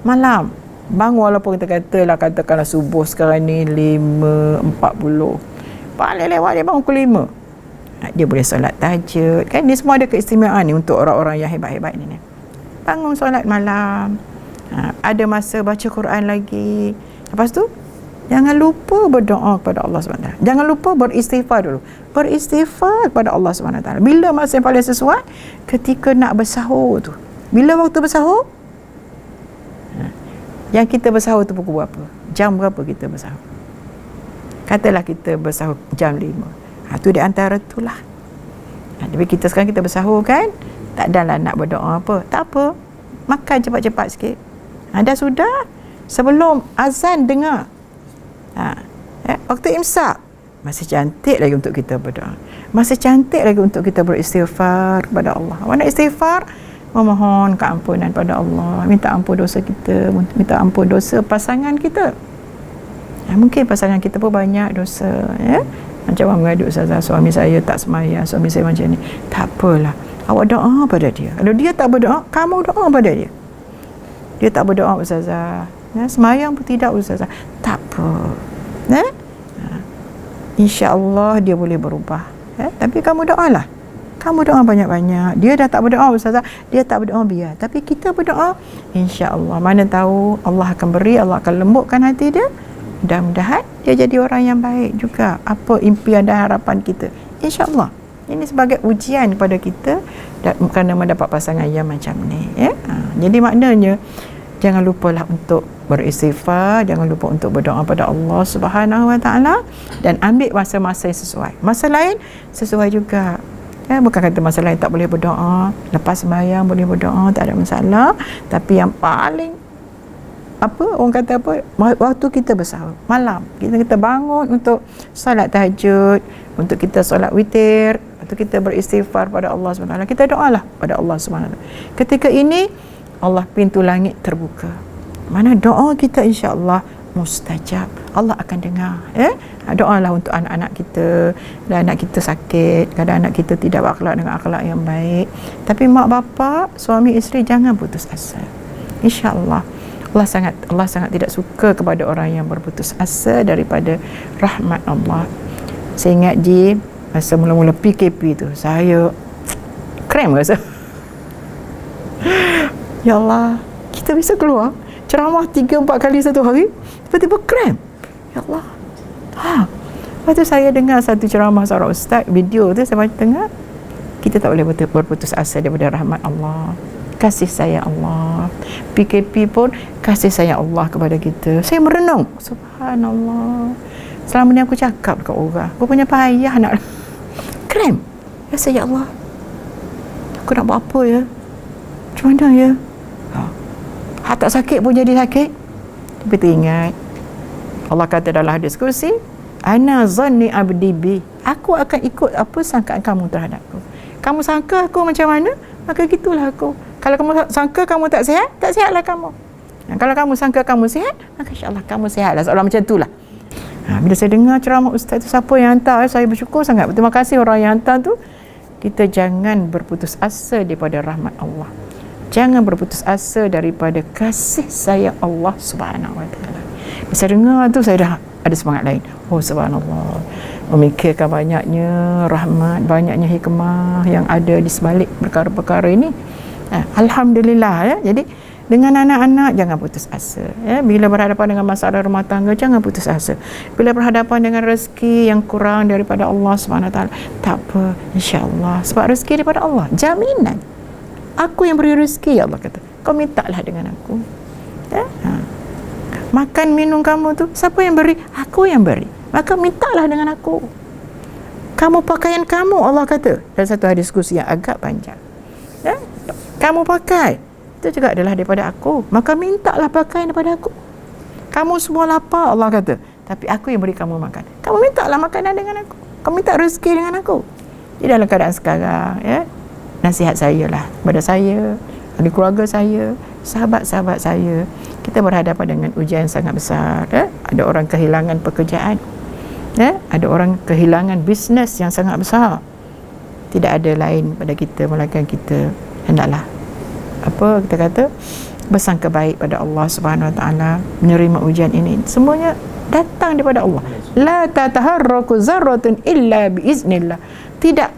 malam. Bangun walaupun kita katakanlah subuh sekarang ni 5.40, paling lewat dia bangun pukul 5. Dia boleh solat tahajud kan. Ni semua ada keistimewaan ni untuk orang-orang yang hebat-hebat ni. Bangun solat malam, ada masa baca Quran lagi. Lepas tu jangan lupa berdoa kepada Allah SWT. Jangan lupa beristighfar dulu. Beristighfar kepada Allah SWT. Bila masa yang paling sesuai? Ketika nak bersahur tu. Bila waktu bersahur? Yang kita bersahur tu pukul berapa? Jam berapa kita bersahur? Katalah kita bersahur jam 5. Tu di antara itulah. Tapi kita sekarang kita bersahur kan, tak adalah nak berdoa apa. Tak apa, makan cepat-cepat sikit. Dah sudah, sebelum azan dengar, waktu imsak, masih cantik lagi untuk kita berdoa. Masih cantik lagi untuk kita beristighfar kepada Allah. Mana istighfar? Memohon keampunan pada Allah, minta ampun dosa kita, minta ampun dosa pasangan kita. Mungkin pasangan kita pun banyak dosa ya. Macam orang mengadu, ustazah, suami saya tak semayang, suami saya macam ni. Tak apalah, awak doa pada dia. Kalau dia tak berdoa, kamu doa pada dia. Dia tak berdoa, ustazah, semayang pun tidak, ustazah, tak apa, insya-Allah dia boleh berubah. Tapi kamu doalah, kamu doa banyak-banyak. Dia dah tak berdoa, ustazah, dia tak berdoa, biar. Tapi kita berdoa, insya-Allah, mana tahu Allah akan beri, Allah akan lembutkan hati dia. Mudah-mudahan dia jadi orang yang baik juga. Apa impian dan harapan kita, insya-Allah. Ini sebagai ujian kepada kita kerana mendapat pasangan yang macam ni ya. Jadi maknanya jangan lupalah untuk beristighfar, jangan lupa untuk berdoa pada Allah Subhanahu Wa Taala, dan ambil masa-masa yang sesuai. Masa lain sesuai juga. Bukan kata masa lain tak boleh berdoa, lepas sembahyang boleh berdoa, tak ada masalah. Tapi yang paling orang kata waktu kita bersahur malam, kita bangun untuk solat tahajud, untuk kita solat witir, untuk kita beristighfar pada Allah SWT. Kita doalah pada Allah SWT. Ketika ini Allah pintu langit terbuka, mana doa kita insya-Allah mustajab, Allah akan dengar ya. Doalah untuk anak-anak kita. Dan anak kita sakit, kadang anak kita tidak berakhlak dengan akhlak yang baik, tapi mak bapak, suami isteri jangan putus asa. Insya-Allah Allah sangat tidak suka kepada orang yang berputus asa daripada rahmat Allah. Saya ingat masa mula-mula PKP tu, saya krem rasa. Ya Allah, kita bisa keluar ceramah 3-4 kali satu hari, tiba-tiba krem. Ya Allah. Lepas tu saya dengar satu ceramah seorang ustaz, video tu saya baca tengah, kita tak boleh berputus asa daripada rahmat Allah. Kasih sayang Allah. PKP pun kasih sayang Allah kepada kita. Saya merenung, subhanallah, selama ni aku cakap dekat orang, aku punya payah nak krem. Ya sayang Allah, aku nak buat apa ya, macam mana ya, tak sakit pun jadi sakit. Tapi teringat Allah kata dalam hadis kursi, ana zanni abdi bi, aku akan ikut apa sangkaan kamu terhadapku. Kamu sangka aku macam mana, maka gitulah aku. Kalau kamu sangka kamu tak sihatlah kamu. Kalau kamu sangka kamu sihat, maka insya-Allah kamu sihatlah. Seolah macam itulah. Bila saya dengar ceramah ustaz tu, siapa yang hantar, saya bersyukur sangat. Terima kasih orang yang hantar tu. Kita jangan berputus asa daripada rahmat Allah. Jangan berputus asa daripada kasih sayang Allah Subhanahu Wa Taala. Saya dengar tu, saya dah ada semangat lain. Oh subhanallah, memikirkan banyaknya rahmat, banyaknya hikmah yang ada di sebalik perkara-perkara ini. Alhamdulillah ya. Jadi Dengan anak-anak jangan putus asa, ya. Bila berhadapan dengan masalah rumah tangga jangan putus asa. Bila berhadapan dengan rezeki yang kurang daripada Allah Subhanahu Wa Taala, tak apa, insya-Allah, sebab rezeki daripada Allah, jaminan. Aku yang beri rezeki, Allah kata. Kau mintalah dengan aku. Ya? Makan minum kamu tu siapa yang beri? Aku yang beri. Maka mintalah dengan aku. Kamu pakaian kamu, Allah kata dalam satu hadis kursi yang agak panjang, ya? Kamu pakai itu juga adalah daripada aku, maka mintalah pakaian daripada aku. Kamu semua lapar, Allah kata, tapi aku yang beri kamu makan. Kamu mintalah makanan dengan aku, kamu minta rezeki dengan aku. Jadi dalam keadaan sekarang, ya, nasihat saya lah kepada saya, ahli keluarga saya, sahabat-sahabat saya, kita berhadapan dengan ujian yang sangat besar, ya? Ada orang kehilangan pekerjaan, ya? Ada orang kehilangan bisnes yang sangat besar. Tidak ada lain pada kita melainkan kita hendaklah kita kata bersangka baik pada Allah Subhanahu Wa Taala, menerima ujian ini. Semuanya datang daripada Allah. La tataharraku zarratun illa biiznillah. Tidak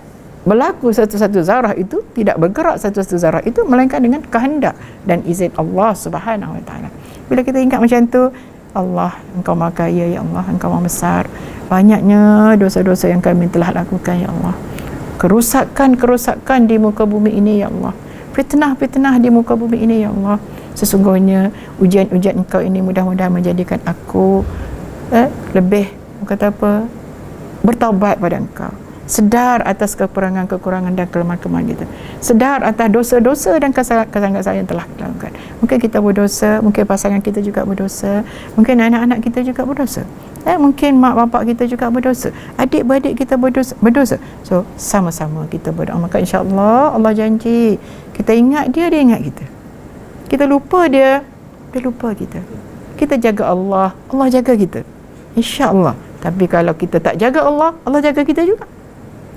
berlaku satu-satu zarah itu, tidak bergerak satu-satu zarah itu melainkan dengan kehendak dan izin Allah Subhanahu Wa Taala. Bila kita ingat macam tu, Allah, Engkau Maha Kaya, ya Allah, Engkau Maha Besar. Banyaknya dosa-dosa yang kami telah lakukan, ya Allah. Kerusakan di muka bumi ini, ya Allah. Fitnah-fitnah di muka bumi ini, ya Allah. Sesungguhnya ujian-ujian Engkau ini mudah-mudahan menjadikan aku lebih bertaubat pada Engkau, sedar atas kekurangan-kekurangan dan kelemahan-kelemahan kita, sedar atas dosa-dosa dan kesalahan-kesalahan yang telah kita lakukan. Mungkin kita berdosa, mungkin pasangan kita juga berdosa, mungkin anak-anak kita juga berdosa, mungkin mak bapak kita juga berdosa, adik-beradik kita berdosa. So sama-sama kita berdoa, maka insya-Allah Allah janji, kita ingat dia ingat kita. Kita lupa dia lupa kita. Kita jaga Allah, Allah jaga kita, insya-Allah. Tapi kalau kita tak jaga Allah, Allah jaga kita juga.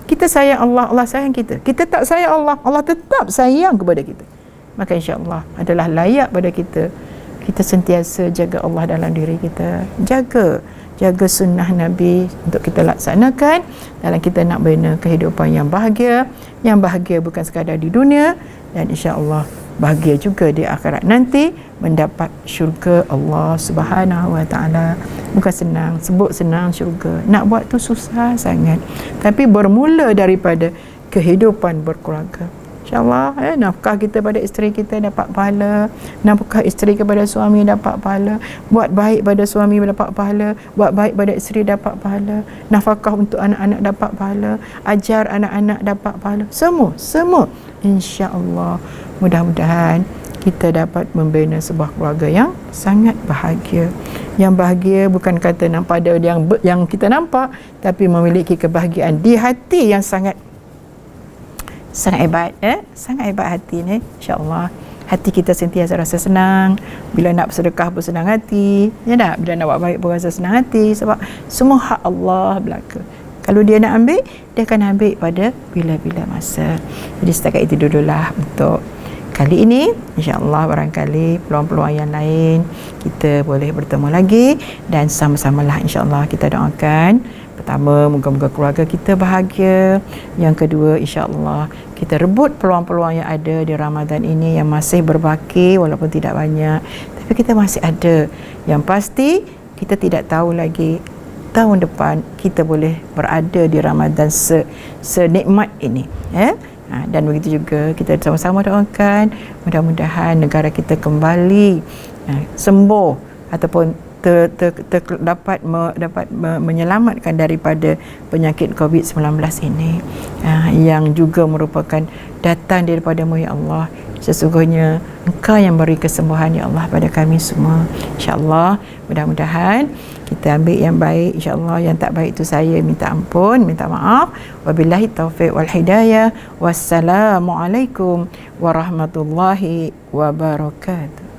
Kita sayang Allah, Allah sayang kita. Kita tak sayang Allah, Allah tetap sayang kepada kita. Maka insya-Allah adalah layak pada kita sentiasa jaga Allah dalam diri kita. Jaga sunnah Nabi untuk kita laksanakan dalam kita nak bina kehidupan yang bahagia bukan sekadar di dunia, dan insya-Allah bahagia juga di akhirat nanti, mendapat syurga Allah Subhanahu Wa Taala. Bukan senang, sebut senang syurga, nak buat tu susah sangat. Tapi bermula daripada kehidupan berkeluarga. InsyaAllah nafkah kita pada isteri kita dapat pahala, nafkah isteri kepada suami dapat pahala, buat baik pada suami dapat pahala, buat baik pada isteri dapat pahala, nafkah untuk anak-anak dapat pahala, ajar anak-anak dapat pahala, semua insya-Allah. Mudah-mudahan kita dapat membina sebuah keluarga yang sangat bahagia. Yang bahagia bukan kata nampak ada yang kita nampak, tapi memiliki kebahagiaan di hati yang sangat hebat, sangat hebat hati ni, insya-Allah. Hati kita sentiasa rasa senang, bila nak bersedekah pun senang hati, ya tak? Bila nak buat baik pun rasa senang hati, sebab semua hak Allah belaka. Kalau dia nak ambil, dia akan ambil pada bila-bila masa. Jadi setakat itu dululah untuk kali ini. InsyaAllah barangkali peluang-peluang yang lain kita boleh bertemu lagi, dan sama-samalah insyaAllah kita doakan. Pertama, moga-moga keluarga kita bahagia. Yang kedua, insyaAllah kita rebut peluang-peluang yang ada di Ramadan ini yang masih berbaki, walaupun tidak banyak, tapi kita masih ada. Yang pasti kita tidak tahu lagi tahun depan kita boleh berada di Ramadan senikmat ini, dan begitu juga kita sama-sama doakan mudah-mudahan negara kita kembali sembuh ataupun dapat menyelamatkan daripada penyakit COVID-19 ini, yang juga merupakan datang daripada-Mu, ya Allah. Sesungguhnya Engkau yang beri kesembuhan, ya Allah, pada kami semua. InsyaAllah mudah-mudahan kita ambil yang baik, insyaAllah. Yang tak baik itu saya minta ampun, minta maaf. Wabillahi taufiq wal hidayah. Wassalamualaikum warahmatullahi wabarakatuh.